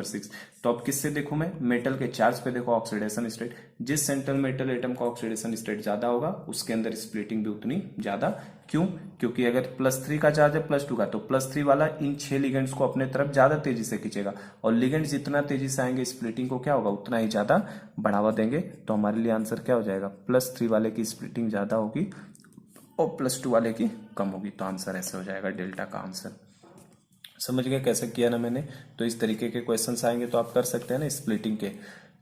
[SPEAKER 1] 6। तो अब किससे देखूं मैं, मेटल के चार्ज पे देखो ऑक्सीडेशन स्टेट, जिस सेंट्रल मेटल एटम का ऑक्सीडेशन स्टेट ज्यादा होगा उसके अंदर स्प्लिटिंग भी उतनी ज्यादा। क्यों, क्योंकि अगर +3 का चार्ज है +2 का, तो +3 वाला इन 6 लिगेंड्स को अपने तरफ ज्यादा तेजी से खींचेगा, और लिगेंड जितना तेजी से आएंगे स्प्लिटिंग को क्या होगा, उतना ही ज्यादा बढ़ावा देंगे। तो हमारे लिए आंसर क्या हो जाएगा, +3 वाले की स्प्लिटिंग ज्यादा होगी और +2 वाले की कम होगी। तो आंसर ऐसे हो जाएगा डेल्टा का आंसर। समझ गए कैसे किया ना मैंने। तो इस तरीके के क्वेश्चंस आएंगे तो आप कर सकते हैं ना स्प्लिटिंग के,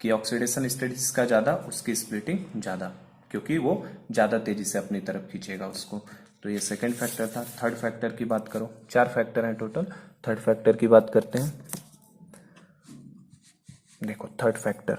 [SPEAKER 1] कि ऑक्सीडेशन स्टेट जिसका ज्यादा उसकी स्प्लिटिंग ज्यादा, क्योंकि वो ज्यादा तेजी से अपनी तरफ खींचेगा उसको। तो ये सेकंड फैक्टर था। थर्ड फैक्टर की बात करो, 4 फैक्टर हैं टोटल। थर्ड फैक्टर की बात करते हैं। देखो थर्ड फैक्टर,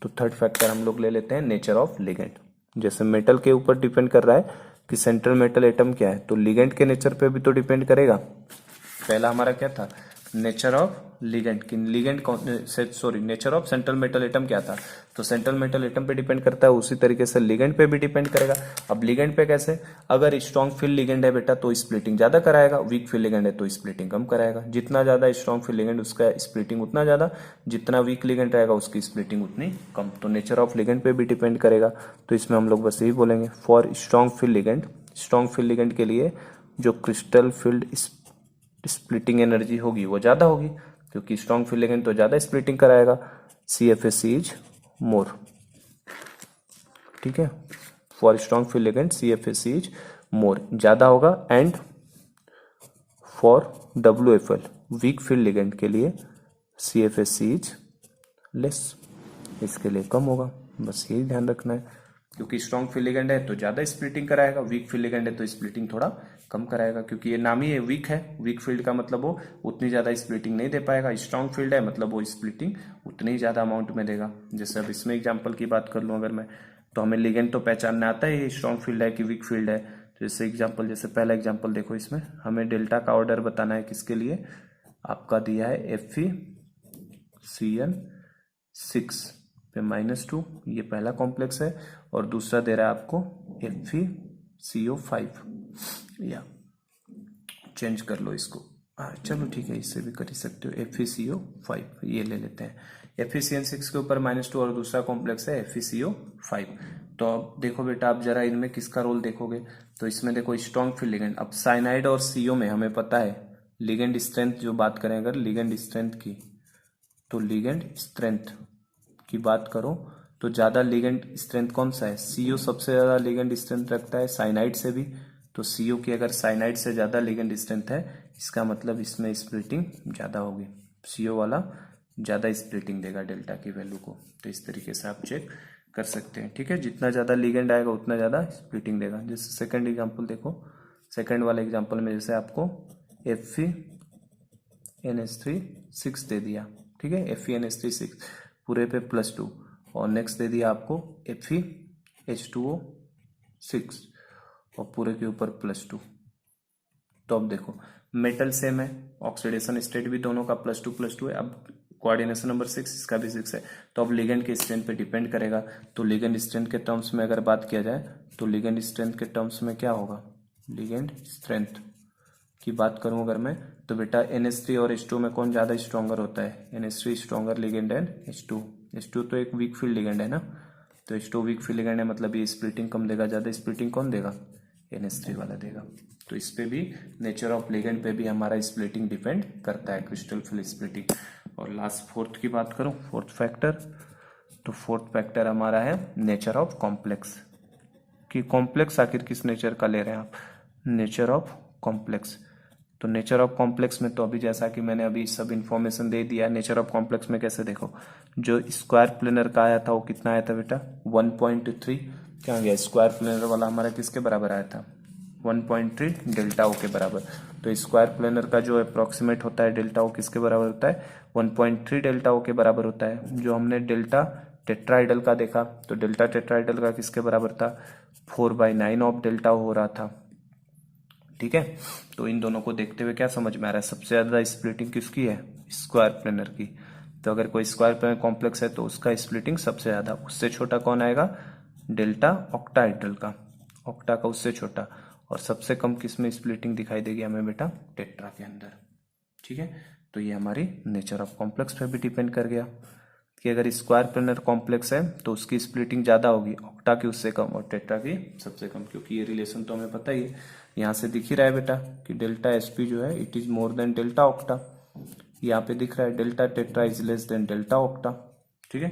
[SPEAKER 1] तो थर्ड फैक्टर हम लोग ले लेते हैं नेचर ऑफ लिगेंड। जैसे मेटल के ऊपर डिपेंड कर रहा है कि सेंट्रल मेटल एटम क्या है, तो लिगेंड के नेचर पे भी तो डिपेंड करेगा। पहला हमारा क्या था, नेचर ऑफ लिगेंड, कि ligand sorry nature of central metal atom क्या था, तो सेंट्रल मेटल एटम पे डिपेंड करता है, उसी तरीके से लिगेंड पे भी डिपेंड करेगा। अब लिगेंड पे कैसे, अगर स्ट्रॉन्ग फील्ड लिगेंड है बेटा तो स्प्लिटिंग ज्यादा कराएगा, वीक फील्ड लिगेंड है तो स्प्लिटिंग कम कराएगा। जितना ज्यादा स्ट्रॉन्ग फील्ड लिगेंड उसका स्प्लिटिंग उतना ज्यादा, जितना वीक लिगेंड रहेगा उसकी स्प्लिटिंग उतनी कम। तो नेचर ऑफ लिगेंड पे भी डिपेंड करेगा। तो इसमें हम लोग बस यही बोलेंगे, for strong field ligand, strong field ligand के लिए जो क्रिस्टल फील्ड स्प्लिटिंग एनर्जी होगी वो ज्यादा होगी, क्योंकि स्ट्रॉन्ग फील्ड लिगेंड तो ज्यादा स्प्लिटिंग कराएगा। CFAC इज मोर, ठीक है। For strong field ligand CFAC is more, ज्यादा होगा। And for WFL week field ligand के लिए CFAC इज लेस, इसके लिए कम होगा। बस यही ध्यान रखना है, क्योंकि स्ट्रॉन्ग फील्ड लिगेंड है तो ज्यादा स्प्लिटिंग कराएगा, वीक फील्ड लिगेंड है तो स्प्लिटिंग थोड़ा कम कराएगा, क्योंकि ये नाम ही वीक है। वीक फील्ड का मतलब वो उतनी ज्यादा स्प्लिटिंग नहीं दे पाएगा, स्ट्रॉन्ग फील्ड है मतलब वो स्प्लिटिंग उतनी ज्यादा अमाउंट में देगा। जैसे अब इसमें एग्जाम्पल की बात कर लूँ अगर मैं, तो हमें लिगेंड तो पहचानना आता है ये स्ट्रॉन्ग फील्ड है कि वीक फील्ड है। तो जैसे एग्जाम्पल, जैसे पहला एग्जाम्पल देखो, इसमें हमें डेल्टा का ऑर्डर बताना है किसके लिए, आपका दिया है FeCN6 पे -2, ये पहला कॉम्प्लेक्स है, और दूसरा दे रहा है आपको FeCO5, या चेंज कर लो इसको, चलो ठीक है इससे भी कर ही सकते हो, FeCO5 ये ले लेते हैं। FeCN6 के ऊपर -2 और दूसरा कॉम्प्लेक्स है FeCO5। तो अब देखो बेटा, आप जरा इनमें किसका रोल देखोगे, तो इसमें देखो स्ट्रॉन्ग फील्ड लिगेंड। अब साइनाइड और CO में हमें पता है लिगेंड स्ट्रेंथ, जो बात करें अगर लिगेंड स्ट्रेंथ की, तो लिगेंड स्ट्रेंथ की बात करो तो ज्यादा लिगेंड स्ट्रेंथ कौन सा है, CO सबसे ज्यादा लिगेंड स्ट्रेंथ रखता है साइनाइड से भी। तो CO की अगर साइनाइड से ज्यादा लिगेंड स्ट्रेंथ है, इसका मतलब इसमें स्प्लिटिंग ज्यादा होगी, CO वाला ज्यादा स्प्लिटिंग देगा डेल्टा की वैल्यू को। तो इस तरीके से आप चेक कर सकते हैं, ठीक है। जितना ज्यादा लिगेंड आएगा उतना ज्यादा स्प्लिटिंग देगा। जैसे सेकंड एग्जांपल देखो, सेकंड वाले एग्जांपल में जैसे आपको FeNH3 6 दे दिया, ठीक है, FeNH3 6 पूरे पे +2, और नेक्स्ट दे दिया आपको FeH2O6 और पूरे के ऊपर +2। तो अब देखो मेटल सेम है, ऑक्सीडेशन स्टेट भी दोनों का +2 है। अब कोऑर्डिनेशन नंबर 6 इसका भी 6 है, तो अब लिगेंड के स्ट्रेंथ पे डिपेंड करेगा। तो लिगेंड स्ट्रेंथ के टर्म्स में अगर बात किया जाए, तो लिगेंड स्ट्रेंथ के टर्म्स में क्या होगा, लिगेंड स्ट्रेंथ की बात करूं अगर मैं, तो बेटा NH3 और H2 में कौन ज्यादा स्ट्रॉन्गर होता है, NH3 stronger ligand and H2 तो एक वीक फील्ड लिगेंड है ना, तो H2 वीक फील्ड लिगेंड है, मतलब ये स्प्लिटिंग कम देगा, ज्यादा स्प्लिटिंग कौन देगा, NH3 वाला देगा। तो इस पे भी नेचर ऑफ लिगेंड पे भी हमारा स्प्लिटिंग डिपेंड करता है, क्रिस्टल फील्ड स्प्लिटिंग। और लास्ट फोर्थ की बात करूं, फोर्थ फैक्टर, तो फोर्थ फैक्टर हमारा है नेचर ऑफ कॉम्प्लेक्स, कि कॉम्प्लेक्स आखिर किस नेचर का ले रहे हैं आप, नेचर ऑफ कॉम्प्लेक्स। तो नेचर ऑफ कॉम्प्लेक्स में तो अभी जैसा कि मैंने अभी सब इन्फॉर्मेशन दे दिया, नेचर ऑफ कॉम्प्लेक्स में कैसे देखो, जो स्क्वायर प्लेनर का आया था वो कितना आया था बेटा 1.3, क्या गया स्क्वायर प्लेनर वाला हमारा किसके बराबर आया था 1.3 डेल्टा ओ के बराबर। तो स्क्वायर प्लेनर का जो अप्रोक्सीमेट होता है डेल्टा ओ किसके बराबर होता है 1.3 डेल्टा ओ के बराबर होता है। जो हमने डेल्टा टेट्राइडल का देखा, तो डेल्टा टेट्राइडल का किसके बराबर था 4/9 ऑफ डेल्टा हो रहा था, ठीक है। तो इन दोनों को देखते हुए क्या समझ में आ रहा है, सबसे ज्यादा स्प्लिटिंग किसकी है, स्क्वायर प्लेनर की। तो अगर कोई स्क्वायर प्लेनर कॉम्प्लेक्स है तो उसका स्प्लिटिंग सबसे ज्यादा, उससे छोटा कौन आएगा डेल्टा ऑक्टाहेड्रल का, ऑक्टा का उससे छोटा। और सबसे कम किसमें स्प्लिटिंग दिखाई देगी हमें बेटा टेट्रा के अंदर, ठीक है। तो ये हमारी नेचर ऑफ कॉम्प्लेक्स पे भी डिपेंड कर गया कि अगर स्क्वायर प्लेनर कॉम्प्लेक्स है तो उसकी स्प्लिटिंग ज्यादा होगी, ऑक्टा की उससे कम और टेट्रा की सबसे कम, क्योंकि ये रिलेशन तो हमें पता ही है, यहाँ से दिख ही रहा है बेटा कि डेल्टा SP जो है it is more than delta octa, यहाँ पे दिख रहा है delta tetra is less than delta octa, ठीक है।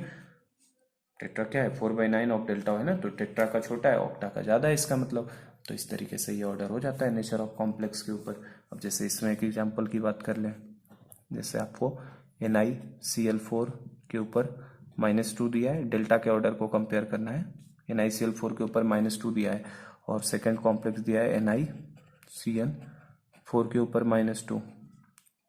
[SPEAKER 1] टेट्रा क्या है 4/9 ऑफ डेल्टा है ना, तो टेट्रा का छोटा है ऑक्टा का ज्यादा है इसका मतलब। तो इस तरीके से ये ऑर्डर हो जाता है नेचर ऑफ कॉम्प्लेक्स के ऊपर। अब जैसे इसमें एक एग्जांपल की बात कर लें, जैसे आपको NiCl4 के ऊपर -2 दिया है, डेल्टा के ऑर्डर को कंपेयर करना है। NiCl4 के ऊपर -2 दिया है और सेकेंड कॉम्प्लेक्स दिया है NiCN4 के ऊपर -2।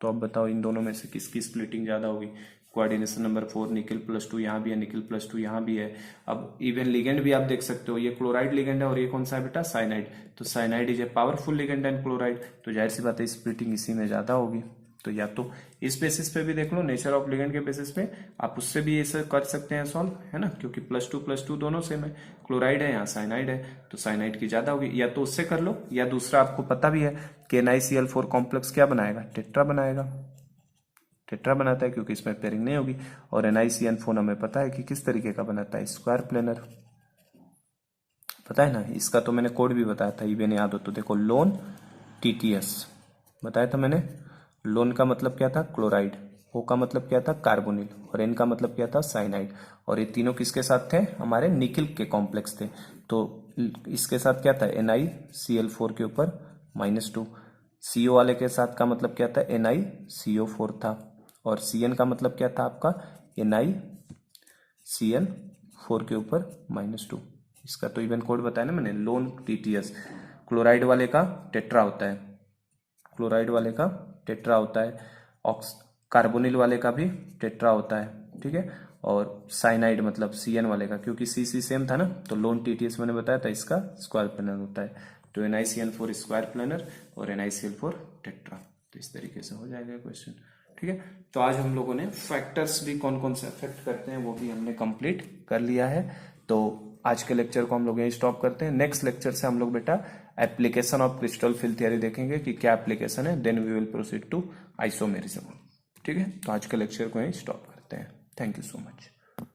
[SPEAKER 1] तो अब बताओ इन दोनों में से किसकी स्प्लिटिंग ज़्यादा होगी। कोऑर्डिनेशन नंबर 4 निकल +2 यहाँ भी है, निकल +2 यहाँ भी है। अब इवन लिगेंड भी आप देख सकते हो, ये क्लोराइड लिगेंड है और ये कौन सा है बेटा, साइनाइड। तो cyanide is a powerful ligand and chloride, तो जाहिर सी बात है स्प्लिटिंग इसी में ज़्यादा होगी। तो या तो इस बेसिस पे भी देख लो, नेचर ऑफ लिगेंड के बेसिस पे आप उससे भी ऐसे कर सकते हैं सॉल्व, है ना, क्योंकि +2 दोनों सेम है, क्लोराइड है यहाँ साइनाइड है, तो साइनाइड की ज्यादा होगी। या तो उससे कर लो, या दूसरा आपको पता भी है कि NiCl4 कॉम्प्लेक्स क्या बनाएगा, टेट्रा बनाएगा। टेट्रा बनाता है क्योंकि इसमें पेयरिंग नहीं होगी। और NiCN4 हमें पता है कि किस तरीके का बनाता है, स्क्वायर प्लेनर, पता है ना। इसका तो मैंने कोड भी बताया था, इवन याद हो तो देखो, लोन TTS बताया था मैंने। लोन का मतलब क्या था, क्लोराइड, O का मतलब क्या था, कार्बोनिल, और N का मतलब क्या था, साइनाइड। और ये तीनों किसके साथ थे, हमारे निकिल के कॉम्प्लेक्स थे। तो इसके साथ क्या था, NiCl4 के ऊपर -2। CO वाले के साथ का मतलब क्या था, NiCO4 था। और Cn का मतलब क्या था आपका, NiCl4 के ऊपर -2। इसका तो इवन कोड बताया ना मैंने, लोन TTS। क्लोराइड वाले का टेट्रा होता है, क्लोराइड वाले का टेट्रा होता है, कार्बोनिल वाले का भी टेट्रा होता है, ठीक है। और साइनाइड मतलब Cn वाले का, क्योंकि CC सेम था ना, तो लोन TTS मैंने बताया था, इसका स्क्वायर प्लेनर होता है। तो NiCN4 स्क्वायर प्लेनर और NiCl4 टेट्रा। तो इस तरीके से हो जाएगा क्वेश्चन, ठीक है। तो आज हम लोगों ने फैक्टर्स भी कौन कौन से अफेक्ट करते हैं वो भी हमने कंप्लीट कर लिया है। तो आज के लेक्चर को हम लोग यहीं स्टॉप करते हैं। नेक्स्ट लेक्चर से हम लोग बेटा application of crystal field theory देखेंगे कि क्या एप्लीकेशन है, then we will proceed to isomerism, ठीक है। तो आज के लेक्चर को यहीं स्टॉप करते हैं। Thank you so much.